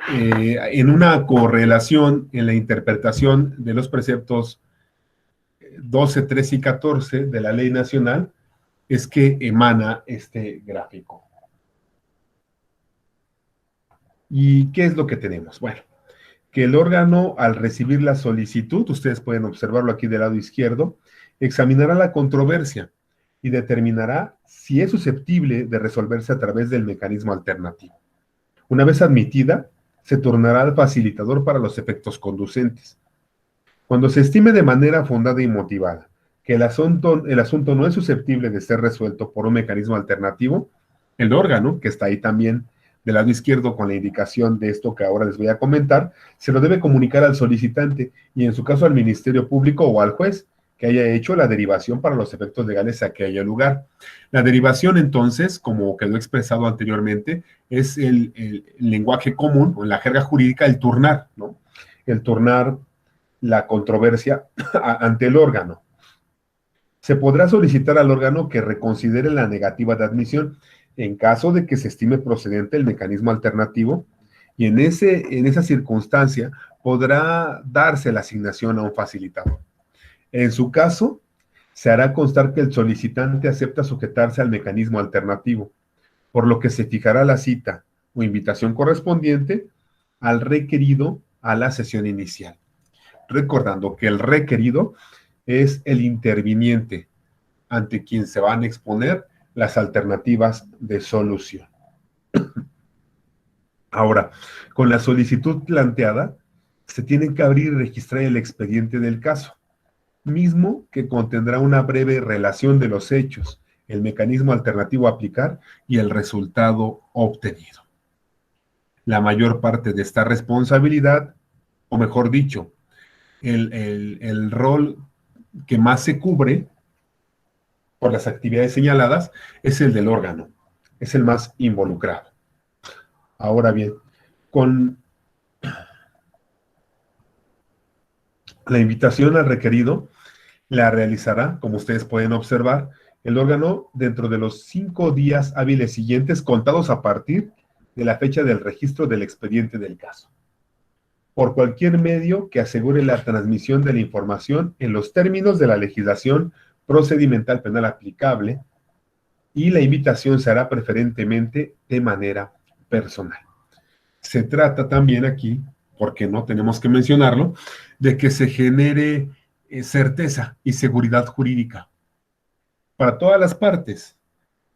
en una correlación en la interpretación de los preceptos 12, 13 y 14 de la Ley Nacional, es que emana este gráfico. ¿Y qué es lo que tenemos? Bueno, que el órgano, al recibir la solicitud, ustedes pueden observarlo aquí del lado izquierdo, examinará la controversia y determinará si es susceptible de resolverse a través del mecanismo alternativo. Una vez admitida, se tornará al facilitador para los efectos conducentes. Cuando se estime de manera fundada y motivada que el asunto no es susceptible de ser resuelto por un mecanismo alternativo, el órgano, que está ahí también del lado izquierdo con la indicación de esto que ahora les voy a comentar, se lo debe comunicar al solicitante y en su caso al Ministerio Público o al juez que haya hecho la derivación para los efectos legales a que haya lugar. La derivación entonces, como quedó expresado anteriormente, es el lenguaje común o en la jerga jurídica el turnar, ¿no? El turnar la controversia ante el órgano. Se podrá solicitar al órgano que reconsidere la negativa de admisión en caso de que se estime procedente el mecanismo alternativo y en esa circunstancia podrá darse la asignación a un facilitador. En su caso, se hará constar que el solicitante acepta sujetarse al mecanismo alternativo, por lo que se fijará la cita o invitación correspondiente al requerido a la sesión inicial. Recordando que el requerido es el interviniente ante quien se van a exponer las alternativas de solución. Ahora, con la solicitud planteada, se tiene que abrir y registrar el expediente del caso, mismo que contendrá una breve relación de los hechos, el mecanismo alternativo a aplicar y el resultado obtenido. La mayor parte de esta responsabilidad, o mejor dicho, el rol que más se cubre por las actividades señaladas es el del órgano, es el más involucrado. Ahora bien, con la invitación al requerido, la realizará, como ustedes pueden observar, el órgano dentro de los 5 días hábiles siguientes, contados a partir de la fecha del registro del expediente del caso, por cualquier medio que asegure la transmisión de la información en los términos de la legislación procedimental penal aplicable, y la invitación se hará preferentemente de manera personal. Se trata también aquí, porque no tenemos que mencionarlo, de que se genere certeza y seguridad jurídica para todas las partes,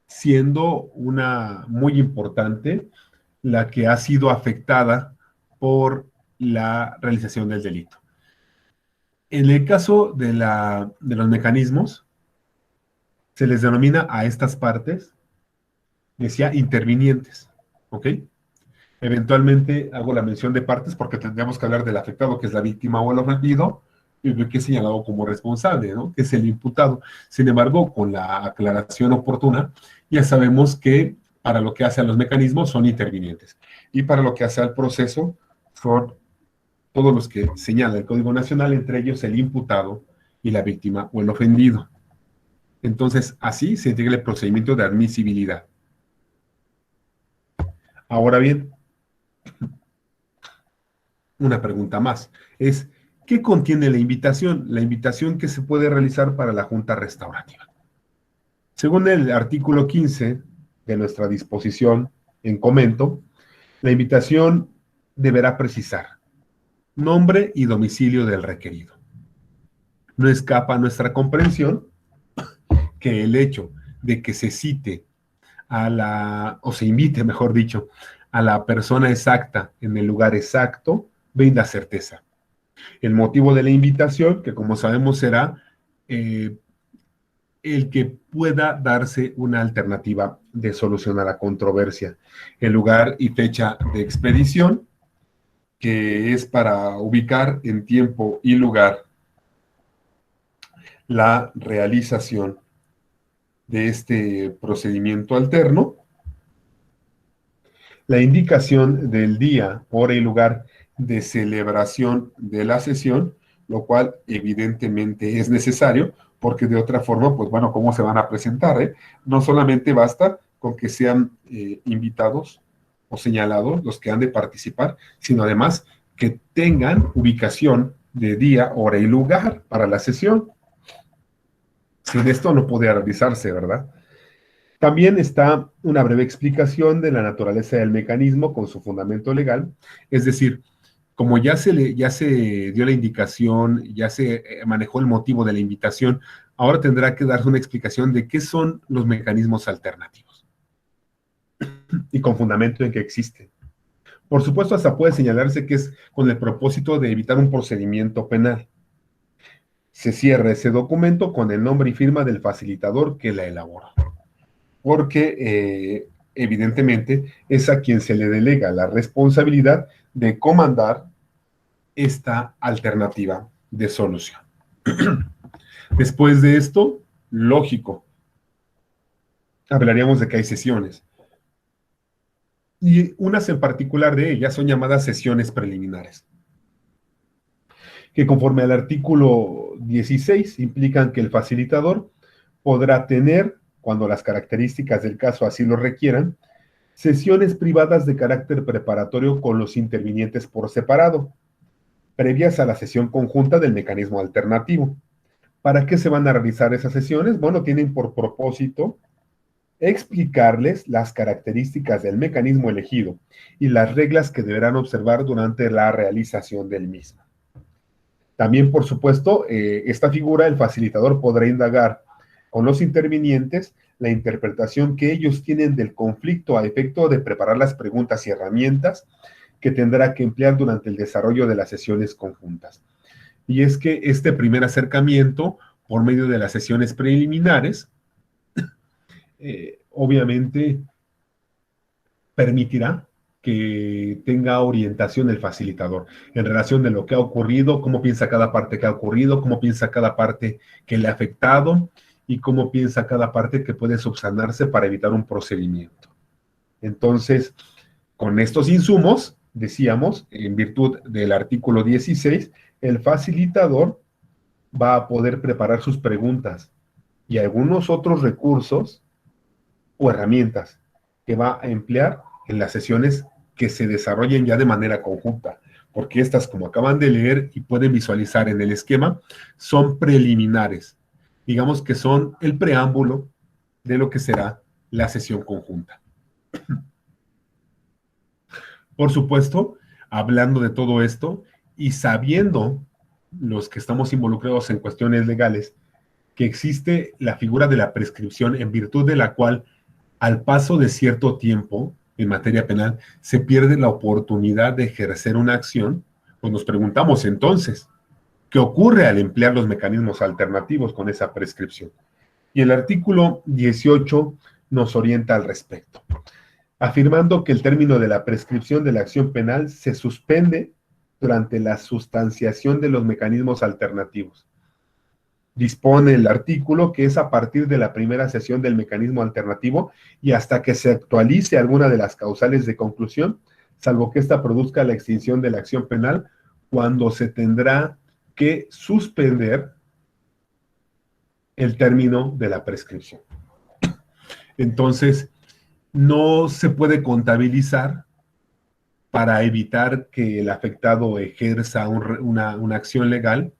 siendo una muy importante la que ha sido afectada por la realización del delito. En el caso de los mecanismos, Se les denomina a estas partes, decía, intervinientes, ¿ok? Eventualmente hago la mención de partes porque tendríamos que hablar del afectado, que es la víctima o el ofendido, y el que es señalado como responsable, ¿no? Que es el imputado. Sin embargo, con la aclaración oportuna, ya sabemos que para lo que hace a los mecanismos son intervinientes, y para lo que hace al proceso son todos los que señala el Código Nacional, entre ellos el imputado y la víctima o el ofendido. Entonces, así se integra el procedimiento de admisibilidad. Ahora bien, una pregunta más es, ¿qué contiene la invitación? La invitación que se puede realizar para la Junta Restaurativa. Según el artículo 15 de nuestra disposición en comento, la invitación deberá precisar nombre y domicilio del requerido. No escapa a nuestra comprensión que el hecho de que se cite o se invite, mejor dicho, a la persona exacta en el lugar exacto, brinda certeza. El motivo de la invitación, que como sabemos será el que pueda darse una alternativa de solución a la controversia. El lugar y fecha de expedición, que es para ubicar en tiempo y lugar la realización de este procedimiento alterno. La indicación del día, hora y lugar de celebración de la sesión, lo cual evidentemente es necesario, porque de otra forma, pues bueno, ¿cómo se van a presentar? No solamente basta con que sean invitados o señalados los que han de participar, sino además que tengan ubicación de día, hora y lugar para la sesión. Sin esto no podría realizarse, ¿verdad? También está una breve explicación de la naturaleza del mecanismo con su fundamento legal, es decir, como ya se dio la indicación, ya se manejó el motivo de la invitación, ahora tendrá que darse una explicación de qué son los mecanismos alternativos y con fundamento en que existen. Por supuesto, hasta puede señalarse que es con el propósito de evitar un procedimiento penal. Se cierra ese documento con el nombre y firma del facilitador que la elabora, porque evidentemente es a quien se le delega la responsabilidad de comandar esta alternativa de solución. Después de esto, lógico, hablaríamos de que hay sesiones. Y unas en particular de ellas son llamadas sesiones preliminares, que conforme al artículo 16 implican que el facilitador podrá tener, cuando las características del caso así lo requieran, sesiones privadas de carácter preparatorio con los intervinientes por separado, previas a la sesión conjunta del mecanismo alternativo. ¿Para qué se van a realizar esas sesiones? Bueno, tienen por propósito explicarles las características del mecanismo elegido y las reglas que deberán observar durante la realización del mismo. También, por supuesto, esta figura, el facilitador podrá indagar con los intervinientes la interpretación que ellos tienen del conflicto a efecto de preparar las preguntas y herramientas que tendrá que emplear durante el desarrollo de las sesiones conjuntas. Y es que este primer acercamiento, por medio de las sesiones preliminares, obviamente permitirá que tenga orientación el facilitador en relación de lo que ha ocurrido, cómo piensa cada parte que ha ocurrido, cómo piensa cada parte que le ha afectado y cómo piensa cada parte que puede subsanarse para evitar un procedimiento. Entonces, con estos insumos, decíamos, en virtud del artículo 16, el facilitador va a poder preparar sus preguntas y algunos otros recursos o herramientas que va a emplear en las sesiones que se desarrollen ya de manera conjunta, porque estas, como acaban de leer y pueden visualizar en el esquema, son preliminares. Digamos que son el preámbulo de lo que será la sesión conjunta. Por supuesto, hablando de todo esto y sabiendo los que estamos involucrados en cuestiones legales, que existe la figura de la prescripción en virtud de la cual al paso de cierto tiempo en materia penal se pierde la oportunidad de ejercer una acción, pues nos preguntamos entonces, ¿qué ocurre al emplear los mecanismos alternativos con esa prescripción? Y el artículo 18 nos orienta al respecto, afirmando que el término de la prescripción de la acción penal se suspende durante la sustanciación de los mecanismos alternativos. Dispone el artículo que es a partir de la primera sesión del mecanismo alternativo y hasta que se actualice alguna de las causales de conclusión, salvo que ésta produzca la extinción de la acción penal, cuando se tendrá que suspender el término de la prescripción. Entonces, no se puede contabilizar para evitar que el afectado ejerza una acción legal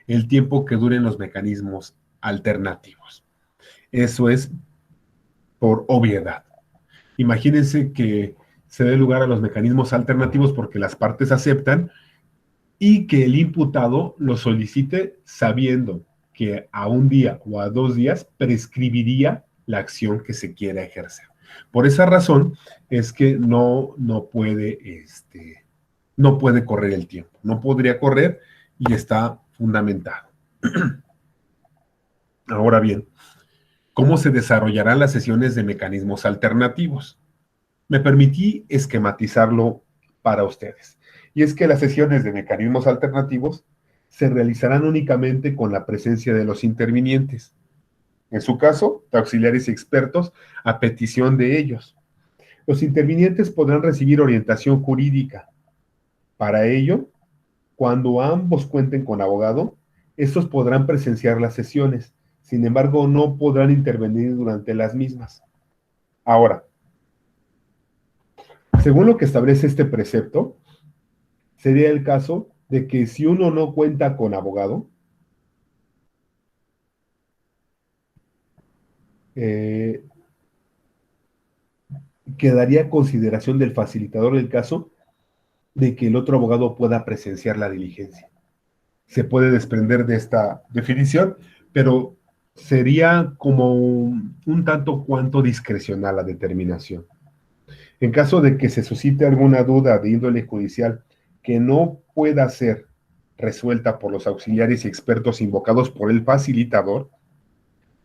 el tiempo que duren los mecanismos alternativos. Eso es por obviedad. Imagínense que se dé lugar a los mecanismos alternativos porque las partes aceptan y que el imputado lo solicite sabiendo que a un día o a 2 días prescribiría la acción que se quiera ejercer. Por esa razón es que no puede correr el tiempo, no podría correr y está fundamentado. Ahora bien, ¿cómo se desarrollarán las sesiones de mecanismos alternativos? Me permití esquematizarlo para ustedes. Y es que las sesiones de mecanismos alternativos se realizarán únicamente con la presencia de los intervinientes. En su caso, de auxiliares y expertos, a petición de ellos. Los intervinientes podrán recibir orientación jurídica. Para ello, cuando ambos cuenten con abogado, estos podrán presenciar las sesiones. Sin embargo, no podrán intervenir durante las mismas. Ahora, según lo que establece este precepto, sería el caso de que si uno no cuenta con abogado, eh, quedaría a consideración del facilitador del caso de que el otro abogado pueda presenciar la diligencia. Se puede desprender de esta definición, pero sería como un tanto cuanto discrecional la determinación. En caso de que se suscite alguna duda de índole judicial que no pueda ser resuelta por los auxiliares y expertos invocados por el facilitador,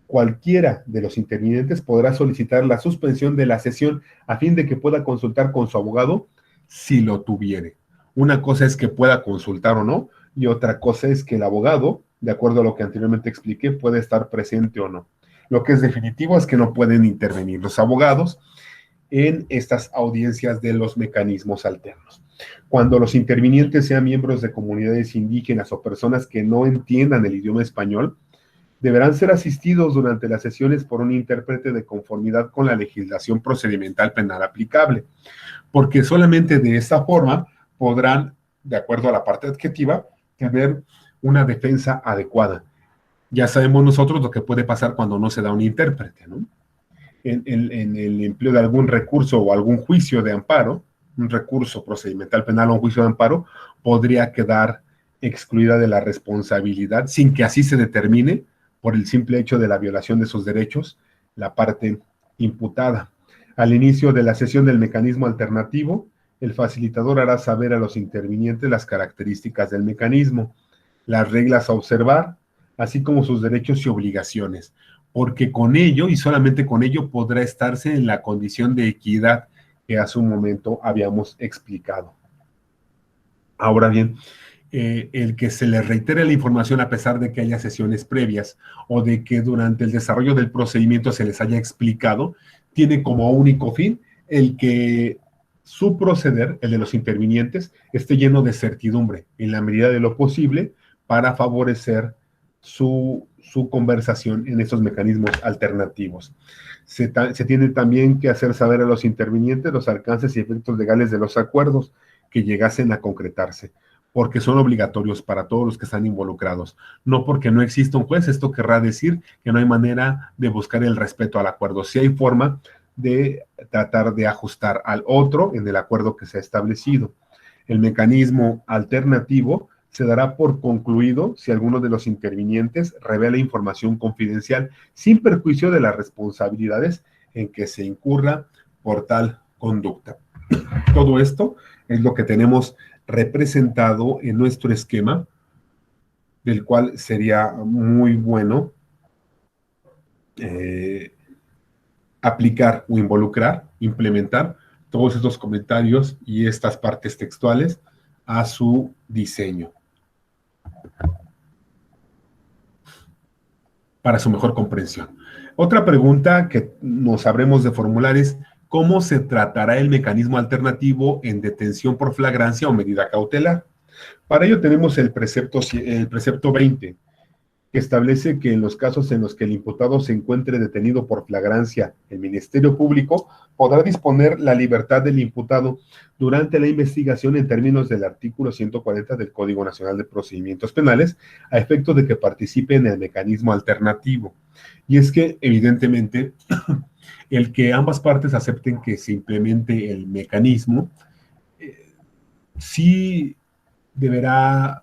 cualquiera de los intervinientes podrá solicitar la suspensión de la sesión a fin de que pueda consultar con su abogado si lo tuviere. Una cosa es que pueda consultar o no, y otra cosa es que el abogado, de acuerdo a lo que anteriormente expliqué, puede estar presente o no. Lo que es definitivo es que no pueden intervenir los abogados en estas audiencias de los mecanismos alternos. Cuando los intervinientes sean miembros de comunidades indígenas o personas que no entiendan el idioma español, deberán ser asistidos durante las sesiones por un intérprete de conformidad con la legislación procedimental penal aplicable, porque solamente de esta forma podrán, de acuerdo a la parte adjetiva, tener una defensa adecuada. Ya sabemos nosotros lo que puede pasar cuando no se da un intérprete, ¿no? En el empleo de algún recurso o algún juicio de amparo, un recurso procedimental penal o un juicio de amparo, podría quedar excluida de la responsabilidad sin que así se determine por el simple hecho de la violación de sus derechos la parte imputada. Al inicio de la sesión del mecanismo alternativo, el facilitador hará saber a los intervinientes las características del mecanismo, las reglas a observar, así como sus derechos y obligaciones, porque con ello y solamente con ello podrá estarse en la condición de equidad que hace un momento habíamos explicado. Ahora bien, el que se le reitere la información a pesar de que haya sesiones previas o de que durante el desarrollo del procedimiento se les haya explicado, tiene como único fin el que su proceder, el de los intervinientes, esté lleno de certidumbre en la medida de lo posible para favorecer su conversación en estos mecanismos alternativos. Se tiene también que hacer saber a los intervinientes los alcances y efectos legales de los acuerdos que llegasen a concretarse, porque son obligatorios para todos los que están involucrados. No porque no exista un juez, esto querrá decir que no hay manera de buscar el respeto al acuerdo. Sí hay forma de tratar de ajustar al otro en el acuerdo que se ha establecido. El mecanismo alternativo se dará por concluido si alguno de los intervinientes revela información confidencial sin perjuicio de las responsabilidades en que se incurra por tal conducta. Todo esto es lo que tenemos representado en nuestro esquema, del cual sería muy bueno eh, aplicar o involucrar, implementar todos estos comentarios y estas partes textuales a su diseño para su mejor comprensión. Otra pregunta que nos habremos de formular es: ¿cómo se tratará el mecanismo alternativo en detención por flagrancia o medida cautelar? Para ello tenemos el precepto 20, que establece que en los casos en los que el imputado se encuentre detenido por flagrancia, el Ministerio Público podrá disponer la libertad del imputado durante la investigación en términos del artículo 140 del Código Nacional de Procedimientos Penales, a efecto de que participe en el mecanismo alternativo. Y es que, evidentemente, el que ambas partes acepten que se implemente el mecanismo, sí deberá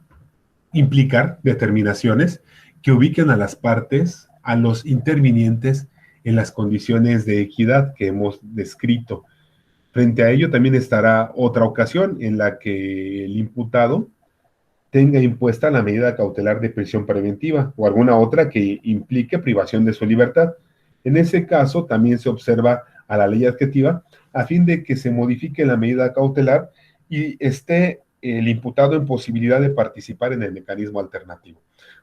implicar determinaciones que ubiquen a las partes, a los intervinientes, en las condiciones de equidad que hemos descrito. Frente a ello también estará otra ocasión en la que el imputado tenga impuesta la medida cautelar de prisión preventiva o alguna otra que implique privación de su libertad. En ese caso también se observa a la ley adjetiva a fin de que se modifique la medida cautelar y esté el imputado en posibilidad de participar en el mecanismo alternativo,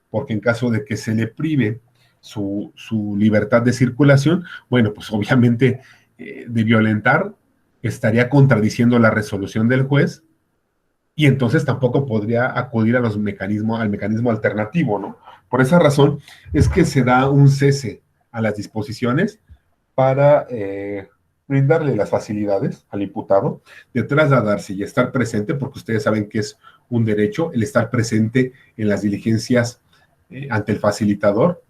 porque en caso de que se le prive su libertad de circulación, bueno, pues obviamente de violentar estaría contradiciendo la resolución del juez y entonces tampoco podría acudir a al mecanismo alternativo, ¿no? Por esa razón es que se da un cese a las disposiciones para brindarle las facilidades al imputado de trasladarse y estar presente, porque ustedes saben que es un derecho el estar presente en las diligencias ante el facilitador.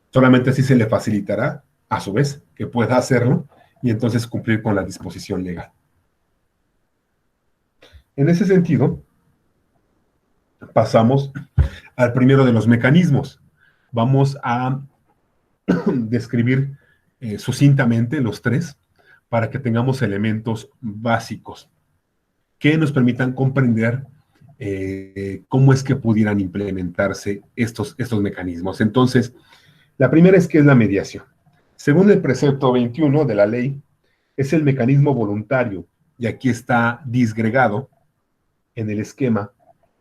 Solamente así se le facilitará, a su vez, que pueda hacerlo y entonces cumplir con la disposición legal. En ese sentido, pasamos al primero de los mecanismos. Vamos a describir sucintamente los tres para que tengamos elementos básicos que nos permitan comprender cómo es que pudieran implementarse estos mecanismos. Entonces, la primera es que es la mediación. Según el precepto 21 de la ley, es el mecanismo voluntario, y aquí está disgregado en el esquema,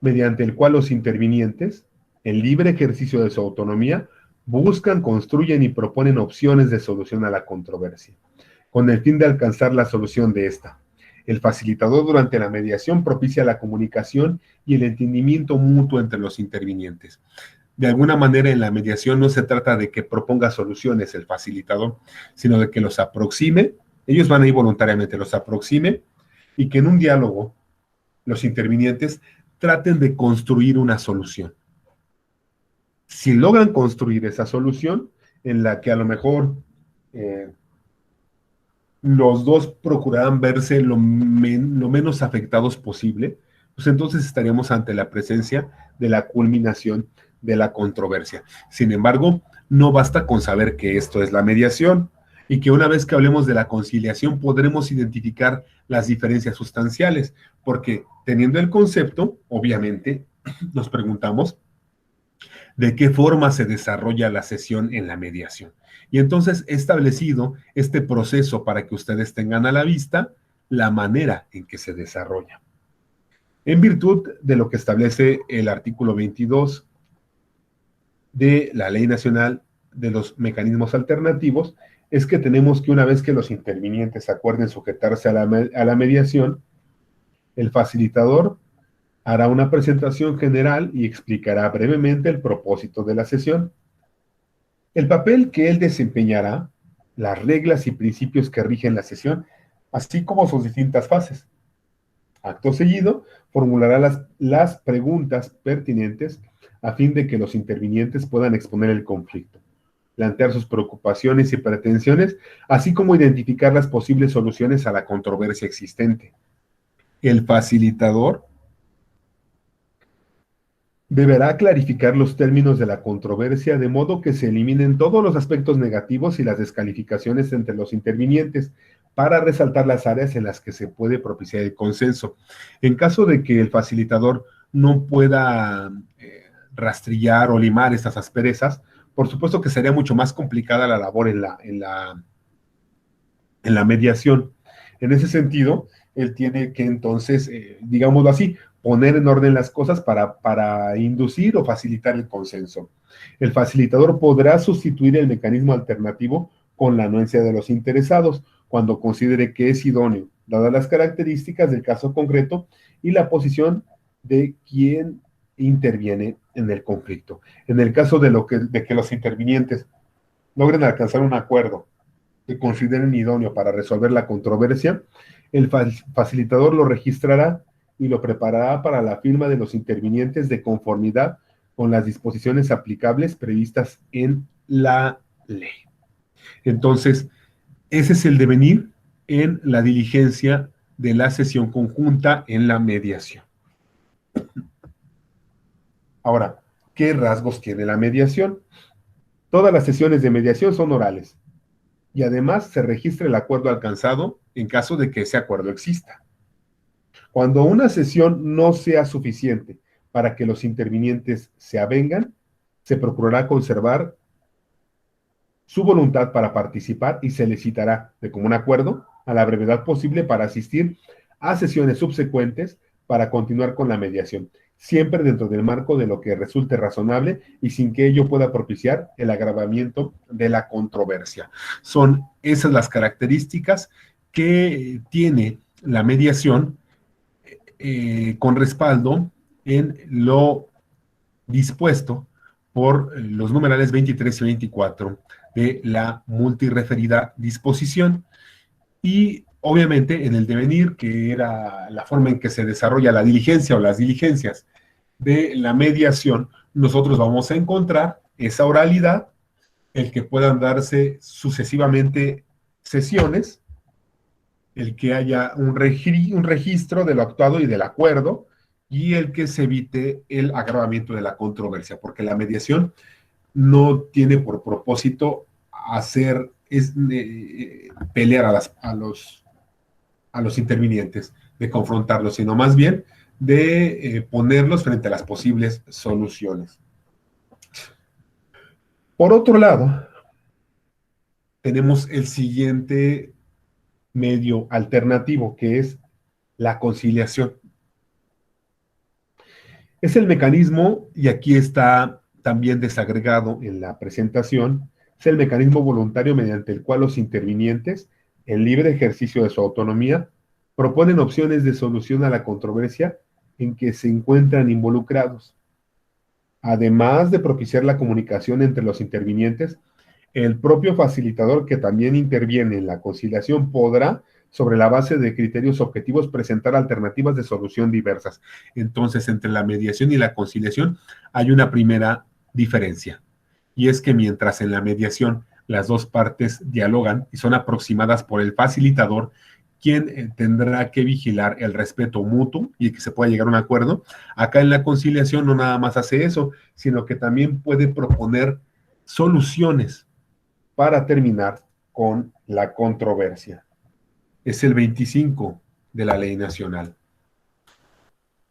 mediante el cual los intervinientes, en libre ejercicio de su autonomía, buscan, construyen y proponen opciones de solución a la controversia, con el fin de alcanzar la solución de esta. El facilitador durante la mediación propicia la comunicación y el entendimiento mutuo entre los intervinientes. De alguna manera, en la mediación no se trata de que proponga soluciones el facilitador, sino de que los aproxime, ellos van a ir voluntariamente, los aproxime, y que en un diálogo los intervinientes traten de construir una solución. Si logran construir esa solución, en la que a lo mejor los dos procurarán verse lo menos afectados posible, pues entonces estaríamos ante la presencia de la culminación de la controversia. Sin embargo, no basta con saber que esto es la mediación y que una vez que hablemos de la conciliación podremos identificar las diferencias sustanciales, porque teniendo el concepto, obviamente, nos preguntamos de qué forma se desarrolla la sesión en la mediación. Y entonces he establecido este proceso para que ustedes tengan a la vista la manera en que se desarrolla. En virtud de lo que establece el artículo 22 de la Ley Nacional de los Mecanismos Alternativos, es que tenemos que una vez que los intervinientes acuerden sujetarse a la mediación, el facilitador hará una presentación general y explicará brevemente el propósito de la sesión, el papel que él desempeñará, las reglas y principios que rigen la sesión, así como sus distintas fases. Acto seguido, formulará las preguntas pertinentes a fin de que los intervinientes puedan exponer el conflicto, plantear sus preocupaciones y pretensiones, así como identificar las posibles soluciones a la controversia existente. El facilitador deberá clarificar los términos de la controversia de modo que se eliminen todos los aspectos negativos y las descalificaciones entre los intervinientes para resaltar las áreas en las que se puede propiciar el consenso. En caso de que el facilitador no pueda rastrillar o limar estas asperezas, Por supuesto que sería mucho más complicada la labor en la mediación. En ese sentido, él tiene que entonces, digámoslo así, poner en orden las cosas para inducir o facilitar el consenso. El facilitador podrá sustituir el mecanismo alternativo con la anuencia de los interesados cuando considere que es idóneo, dadas las características del caso concreto y la posición de quien interviene en el conflicto. En el caso de que los intervinientes logren alcanzar un acuerdo que consideren idóneo para resolver la controversia, el facilitador lo registrará y lo preparará para la firma de los intervinientes de conformidad con las disposiciones aplicables previstas en la ley. Entonces, ese es el devenir en la diligencia de la sesión conjunta en la mediación. Ahora, ¿qué rasgos tiene la mediación? Todas las sesiones de mediación son orales y además se registra el acuerdo alcanzado en caso de que ese acuerdo exista. Cuando una sesión no sea suficiente para que los intervinientes se avengan, se procurará conservar su voluntad para participar y se les citará, de común acuerdo, a la brevedad posible para asistir a sesiones subsecuentes para continuar con la mediación, siempre dentro del marco de lo que resulte razonable y sin que ello pueda propiciar el agravamiento de la controversia. Son esas las características que tiene la mediación con respaldo en lo dispuesto por los numerales 23 y 24 de la multireferida disposición. Y obviamente en el devenir, que era la forma en que se desarrolla la diligencia o las diligencias de la mediación, nosotros vamos a encontrar esa oralidad, el que puedan darse sucesivamente sesiones, el que haya un registro de lo actuado y del acuerdo, y el que se evite el agravamiento de la controversia, porque la mediación no tiene por propósito pelear a los intervinientes, de confrontarlos, sino más bien de ponerlos frente a las posibles soluciones. Por otro lado, tenemos el siguiente medio alternativo, que es la conciliación. Es el mecanismo, y aquí está también desagregado en la presentación, es el mecanismo voluntario mediante el cual los intervinientes, en libre ejercicio de su autonomía, proponen opciones de solución a la controversia en que se encuentran involucrados. Además de propiciar la comunicación entre los intervinientes, el propio facilitador que también interviene en la conciliación podrá, sobre la base de criterios objetivos, presentar alternativas de solución diversas. Entonces, entre la mediación y la conciliación hay una primera diferencia, y es que mientras en la mediación las dos partes dialogan y son aproximadas por el facilitador, quien tendrá que vigilar el respeto mutuo y que se pueda llegar a un acuerdo, acá en la conciliación no nada más hace eso, sino que también puede proponer soluciones para terminar con la controversia. Es el 25 de la ley nacional.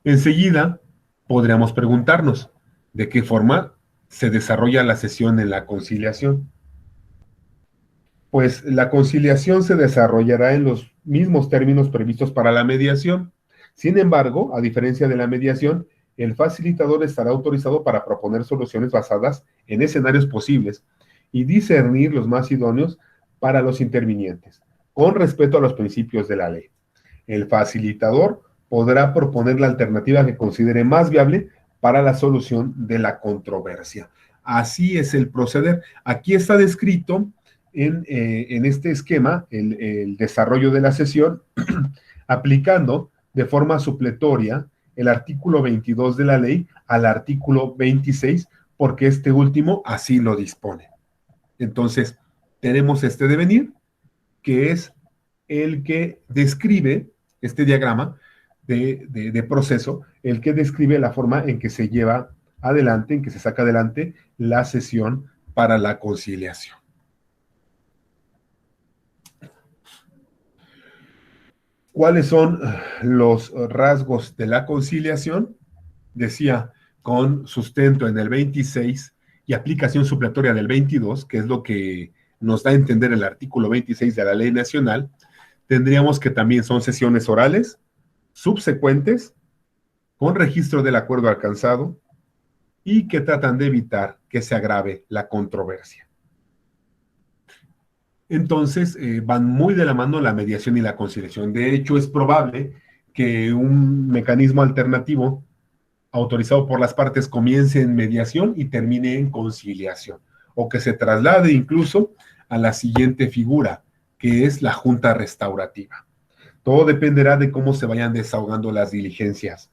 Enseguida podríamos preguntarnos de qué forma se desarrolla la sesión en la conciliación. Pues la conciliación se desarrollará en los mismos términos previstos para la mediación. Sin embargo, a diferencia de la mediación, el facilitador estará autorizado para proponer soluciones basadas en escenarios posibles y discernir los más idóneos para los intervinientes, con respeto a los principios de la ley. El facilitador podrá proponer la alternativa que considere más viable para la solución de la controversia. Así es el proceder. Aquí está descrito en este esquema el desarrollo de la sesión, aplicando de forma supletoria el artículo 22 de la ley al artículo 26, porque este último así lo dispone. Entonces, tenemos este devenir, que es el que describe este diagrama de proceso, el que describe la forma en que se lleva adelante, en que se saca adelante la sesión para la conciliación. ¿Cuáles son los rasgos de la conciliación? Decía, con sustento en el 26 y aplicación supletoria del 22, que es lo que nos da a entender el artículo 26 de la Ley Nacional, tendríamos que también son sesiones orales, subsecuentes, con registro del acuerdo alcanzado y que tratan de evitar que se agrave la controversia. Entonces, van muy de la mano la mediación y la conciliación. De hecho, es probable que un mecanismo alternativo autorizado por las partes comience en mediación y termine en conciliación, o que se traslade incluso a la siguiente figura, que es la junta restaurativa. Todo dependerá de cómo se vayan desahogando las diligencias.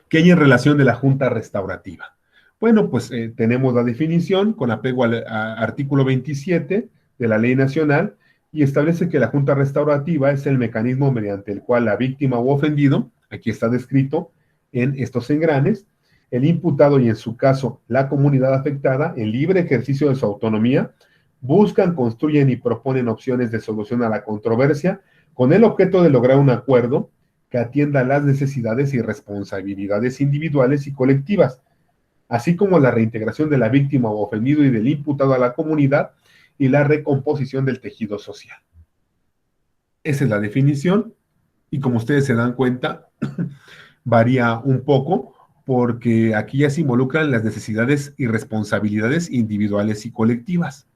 ¿Qué hay en relación de la junta restaurativa? Bueno, pues tenemos la definición con apego al artículo 27 de la Ley Nacional y establece que la junta restaurativa es el mecanismo mediante el cual la víctima o ofendido, aquí está descrito en estos engranes, el imputado y en su caso la comunidad afectada, en libre ejercicio de su autonomía, buscan, construyen y proponen opciones de solución a la controversia con el objeto de lograr un acuerdo que atienda las necesidades y responsabilidades individuales y colectivas, así como la reintegración de la víctima o ofendido y del imputado a la comunidad y la recomposición del tejido social. Esa es la definición y como ustedes se dan cuenta, varía un poco porque aquí ya se involucran las necesidades y responsabilidades individuales y colectivas.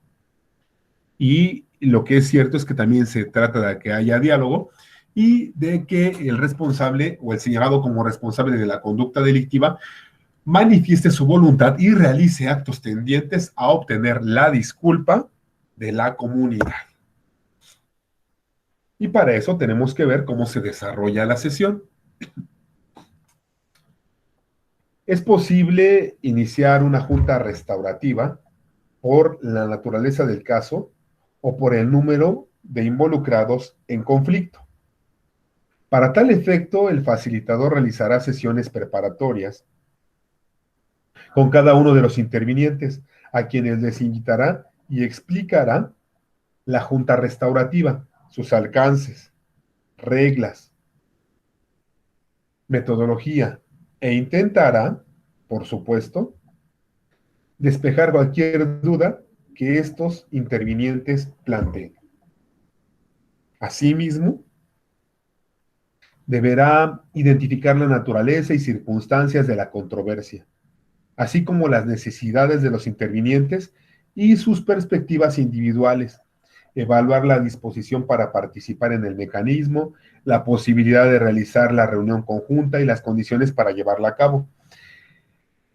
Y lo que es cierto es que también se trata de que haya diálogo y de que el responsable o el señalado como responsable de la conducta delictiva manifieste su voluntad y realice actos tendientes a obtener la disculpa de la comunidad. Y para eso tenemos que ver cómo se desarrolla la sesión. Es posible iniciar una junta restaurativa por la naturaleza del caso o por el número de involucrados en conflicto. Para tal efecto, el facilitador realizará sesiones preparatorias con cada uno de los intervinientes, a quienes les invitará y explicará la junta restaurativa, sus alcances, reglas, metodología, e intentará, por supuesto, despejar cualquier duda que estos intervinientes planteen. Asimismo, deberá identificar la naturaleza y circunstancias de la controversia, así como las necesidades de los intervinientes y sus perspectivas individuales, evaluar la disposición para participar en el mecanismo, la posibilidad de realizar la reunión conjunta y las condiciones para llevarla a cabo.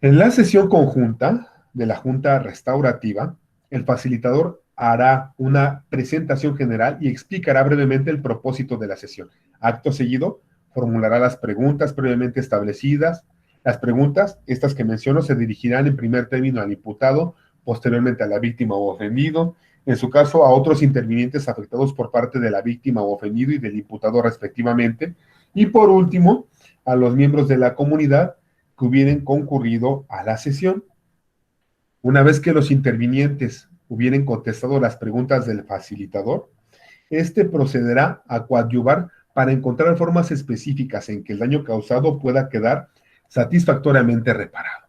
En la sesión conjunta de la Junta Restaurativa, el facilitador hará una presentación general y explicará brevemente el propósito de la sesión. Acto seguido, formulará las preguntas previamente establecidas. Las preguntas, estas que menciono, se dirigirán en primer término al imputado, posteriormente a la víctima o ofendido, en su caso a otros intervinientes afectados por parte de la víctima o ofendido y del imputado respectivamente, y por último, a los miembros de la comunidad que hubieran concurrido a la sesión. Una vez que los intervinientes hubieran contestado las preguntas del facilitador, este procederá a coadyuvar para encontrar formas específicas en que el daño causado pueda quedar satisfactoriamente reparado.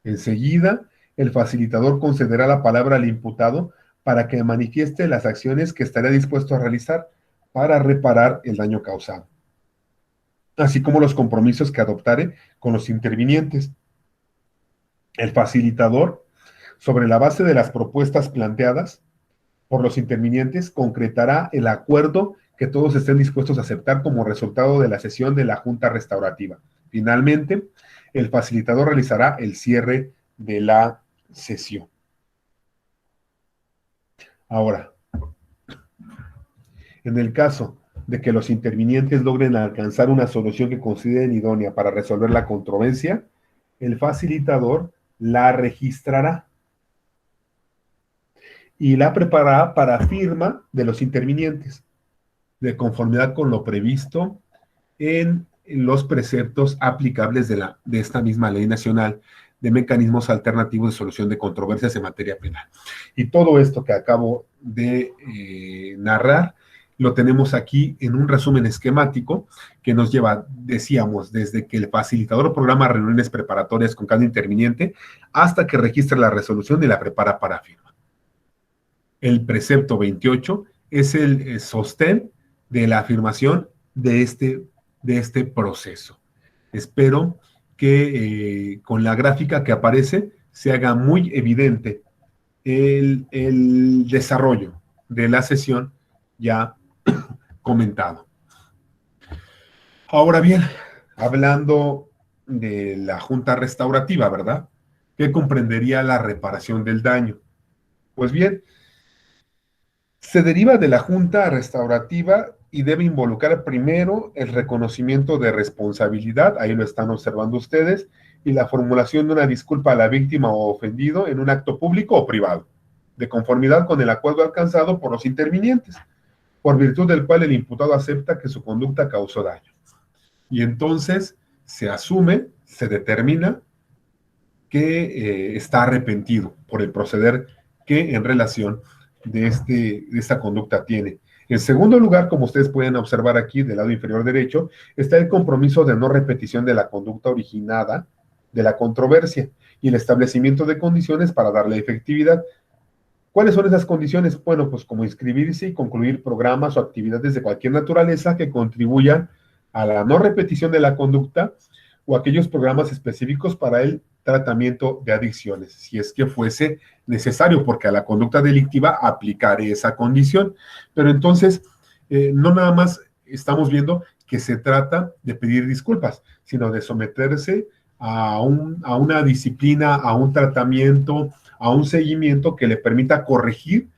Enseguida, el facilitador concederá la palabra al imputado para que manifieste las acciones que estaría dispuesto a realizar para reparar el daño causado, así como los compromisos que adoptare con los intervinientes. El facilitador, sobre la base de las propuestas planteadas por los intervinientes, concretará el acuerdo que todos estén dispuestos a aceptar como resultado de la sesión de la Junta Restaurativa. Finalmente, el facilitador realizará el cierre de la sesión. Ahora, en el caso de que los intervinientes logren alcanzar una solución que consideren idónea para resolver la controversia, el facilitador la registrará y la preparará para firma de los intervinientes, de conformidad con lo previsto en los preceptos aplicables de esta misma Ley Nacional de Mecanismos Alternativos de Solución de Controversias en Materia Penal. Y todo esto que acabo de narrar lo tenemos aquí en un resumen esquemático que nos lleva, decíamos, desde que el facilitador programa reuniones preparatorias con cada interviniente hasta que registra la resolución y la prepara para firma. El precepto 28 es el sostén de la afirmación de este proceso. Espero que con la gráfica que aparece se haga muy evidente el desarrollo de la sesión ya comentado. Ahora bien, hablando de la junta restaurativa, ¿verdad? ¿Qué comprendería la reparación del daño? Pues bien, se deriva de la junta restaurativa y debe involucrar primero el reconocimiento de responsabilidad, ahí lo están observando ustedes, y la formulación de una disculpa a la víctima o ofendido en un acto público o privado, de conformidad con el acuerdo alcanzado por los intervinientes, por virtud del cual el imputado acepta que su conducta causó daño. Y entonces se asume, se determina que está arrepentido por el proceder que en relación de esta conducta tiene. En segundo lugar, como ustedes pueden observar aquí del lado inferior derecho, está el compromiso de no repetición de la conducta originada de la controversia y el establecimiento de condiciones para darle efectividad. ¿Cuáles son esas condiciones? Bueno, pues como inscribirse y concluir programas o actividades de cualquier naturaleza que contribuyan a la no repetición de la conducta o aquellos programas específicos para el tratamiento de adicciones, si es que fuese necesario, porque a la conducta delictiva aplicaré esa condición. Pero entonces, no nada más estamos viendo que se trata de pedir disculpas, sino de someterse a una disciplina, a un tratamiento, a un seguimiento que le permita corregir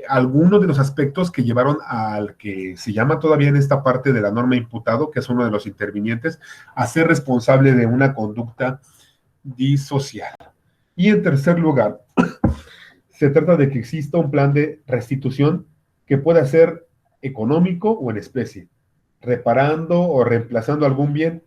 algunos de los aspectos que llevaron al que se llama todavía en esta parte de la norma imputado, que es uno de los intervinientes, a ser responsable de una conducta disocial. Y en tercer lugar, se trata de que exista un plan de restitución que pueda ser económico o en especie, reparando o reemplazando algún bien,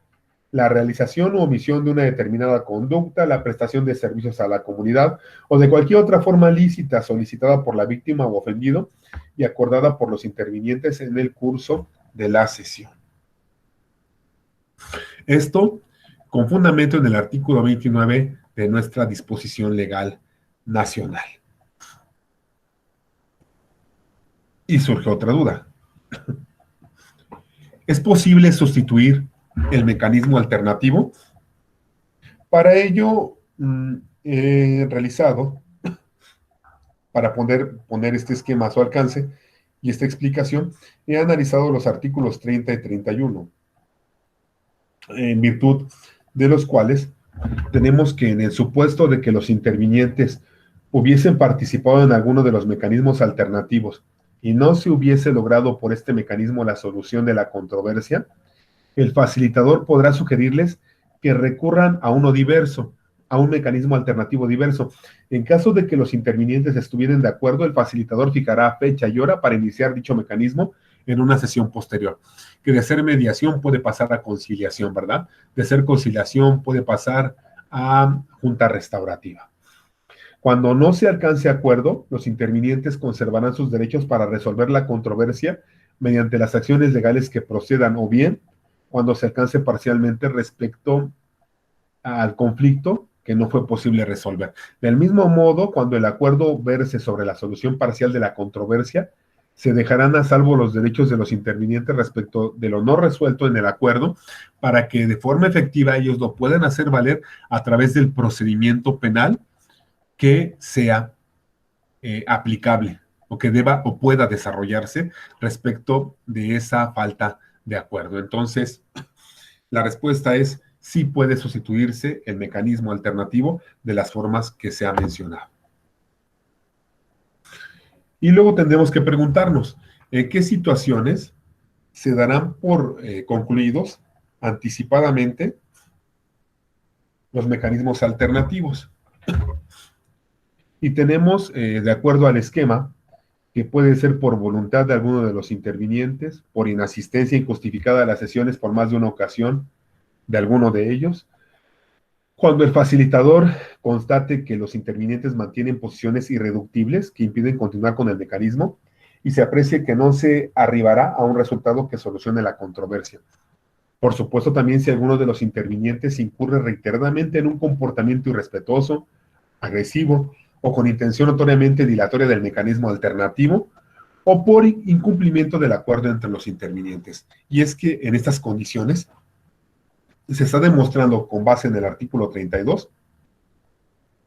la realización u omisión de una determinada conducta, la prestación de servicios a la comunidad o de cualquier otra forma lícita solicitada por la víctima o ofendido y acordada por los intervinientes en el curso de la sesión. Esto con fundamento en el artículo 29 de nuestra disposición legal nacional. Y surge otra duda. ¿Es posible sustituir el mecanismo alternativo? Para ello, he realizado, para poner este esquema a su alcance y esta explicación, he analizado los artículos 30 y 31, en virtud de los cuales tenemos que en el supuesto de que los intervinientes hubiesen participado en alguno de los mecanismos alternativos y no se hubiese logrado por este mecanismo la solución de la controversia, el facilitador podrá sugerirles que recurran a uno diverso, a un mecanismo alternativo diverso. En caso de que los intervinientes estuvieran de acuerdo, el facilitador fijará fecha y hora para iniciar dicho mecanismo en una sesión posterior. Que de ser mediación puede pasar a conciliación, ¿verdad? De ser conciliación puede pasar a junta restaurativa. Cuando no se alcance acuerdo, los intervinientes conservarán sus derechos para resolver la controversia mediante las acciones legales que procedan o bien cuando se alcance parcialmente respecto al conflicto que no fue posible resolver. Del mismo modo, cuando el acuerdo verse sobre la solución parcial de la controversia, se dejarán a salvo los derechos de los intervinientes respecto de lo no resuelto en el acuerdo para que de forma efectiva ellos lo puedan hacer valer a través del procedimiento penal que sea aplicable o que deba o pueda desarrollarse respecto de esa falta de acuerdo. Entonces, la respuesta es sí puede sustituirse el mecanismo alternativo de las formas que se ha mencionado. Y luego tendremos que preguntarnos, ¿en qué situaciones se darán por concluidos anticipadamente los mecanismos alternativos? Y tenemos, de acuerdo al esquema, que puede ser por voluntad de alguno de los intervinientes, por inasistencia injustificada a las sesiones por más de una ocasión de alguno de ellos, cuando el facilitador constate que los intervinientes mantienen posiciones irreductibles que impiden continuar con el mecanismo, y se aprecie que no se arribará a un resultado que solucione la controversia. Por supuesto, también si alguno de los intervinientes incurre reiteradamente en un comportamiento irrespetuoso, agresivo o con intención notoriamente dilatoria del mecanismo alternativo, o por incumplimiento del acuerdo entre los intervinientes. Y es que en estas condiciones se está demostrando con base en el artículo 32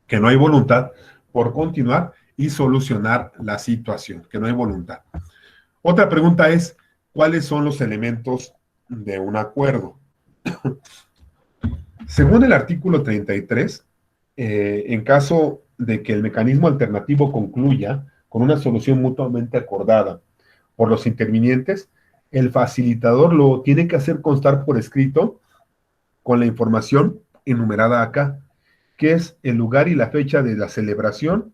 que no hay voluntad por continuar y solucionar la situación, que no hay voluntad. Otra pregunta es, ¿cuáles son los elementos de un acuerdo? Según el artículo 33, en caso de que el mecanismo alternativo concluya con una solución mutuamente acordada por los intervinientes, el facilitador lo tiene que hacer constar por escrito con la información enumerada acá, que es el lugar y la fecha de la celebración,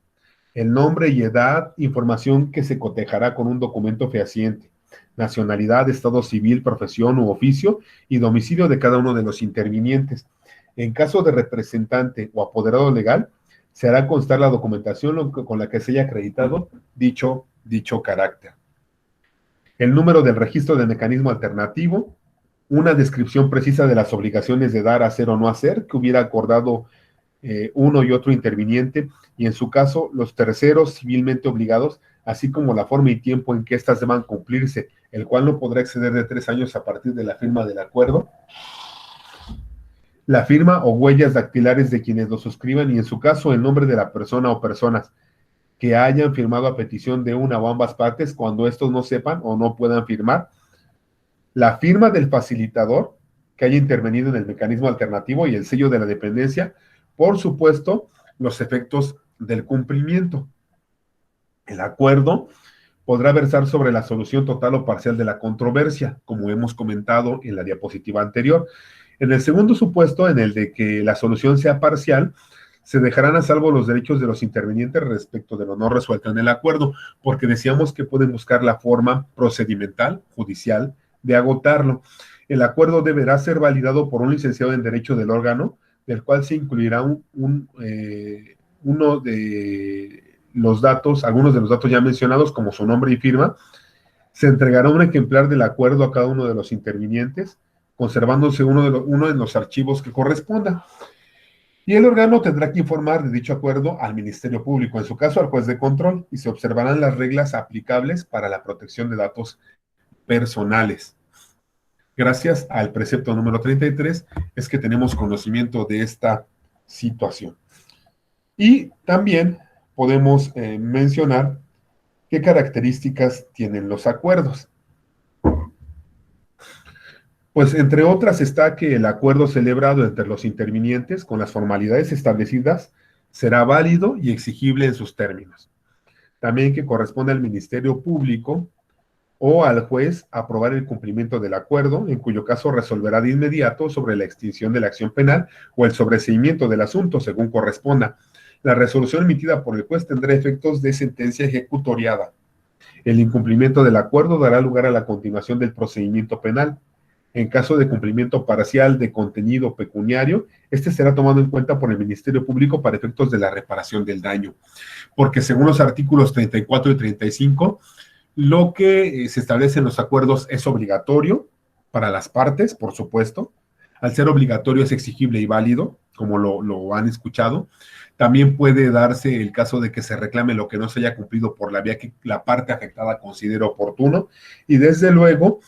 el nombre y edad, información que se cotejará con un documento fehaciente, nacionalidad, estado civil, profesión u oficio y domicilio de cada uno de los intervinientes. En caso de representante o apoderado legal, se hará constar la documentación con la que se haya acreditado dicho carácter. El número del registro del mecanismo alternativo, una descripción precisa de las obligaciones de dar, hacer o no hacer que hubiera acordado uno y otro interviniente, y en su caso los terceros civilmente obligados, así como la forma y tiempo en que éstas deban cumplirse, el cual no podrá exceder de 3 años a partir de la firma del acuerdo, la firma o huellas dactilares de quienes lo suscriban y en su caso el nombre de la persona o personas que hayan firmado a petición de una o ambas partes cuando estos no sepan o no puedan firmar, la firma del facilitador que haya intervenido en el mecanismo alternativo y el sello de la dependencia, por supuesto, los efectos del cumplimiento. El acuerdo podrá versar sobre la solución total o parcial de la controversia, como hemos comentado en la diapositiva anterior. En el segundo supuesto, en el de que la solución sea parcial, se dejarán a salvo los derechos de los intervinientes respecto de lo no resuelto en el acuerdo, porque decíamos que pueden buscar la forma procedimental, judicial, de agotarlo. El acuerdo deberá ser validado por un licenciado en Derecho del órgano, del cual se incluirá uno de los datos, algunos de los datos ya mencionados, como su nombre y firma. Se entregará un ejemplar del acuerdo a cada uno de los intervinientes, conservándose uno de los archivos que corresponda. Y el órgano tendrá que informar de dicho acuerdo al Ministerio Público, en su caso al juez de control, y se observarán las reglas aplicables para la protección de datos personales. Gracias al precepto número 33 es que tenemos conocimiento de esta situación. Y también podemos mencionar qué características tienen los acuerdos. Pues entre otras está que el acuerdo celebrado entre los intervinientes con las formalidades establecidas será válido y exigible en sus términos. También que corresponde al Ministerio Público o al juez aprobar el cumplimiento del acuerdo, en cuyo caso resolverá de inmediato sobre la extinción de la acción penal o el sobreseimiento del asunto, según corresponda. La resolución emitida por el juez tendrá efectos de sentencia ejecutoriada. El incumplimiento del acuerdo dará lugar a la continuación del procedimiento penal. En caso de cumplimiento parcial de contenido pecuniario, este será tomado en cuenta por el Ministerio Público para efectos de la reparación del daño. Porque según los artículos 34 y 35, lo que se establece en los acuerdos es obligatorio para las partes, por supuesto. Al ser obligatorio es exigible y válido, como lo han escuchado. También puede darse el caso de que se reclame lo que no se haya cumplido por la vía que la parte afectada considere oportuno. Y desde luego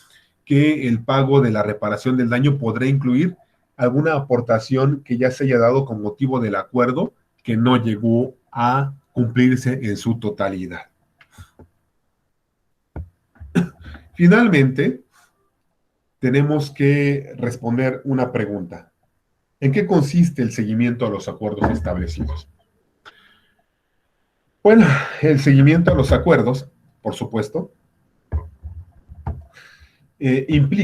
que el pago de la reparación del daño podrá incluir alguna aportación que ya se haya dado con motivo del acuerdo que no llegó a cumplirse en su totalidad. Finalmente, tenemos que responder una pregunta. ¿En qué consiste el seguimiento a los acuerdos establecidos? Bueno, el seguimiento a los acuerdos, por supuesto, implica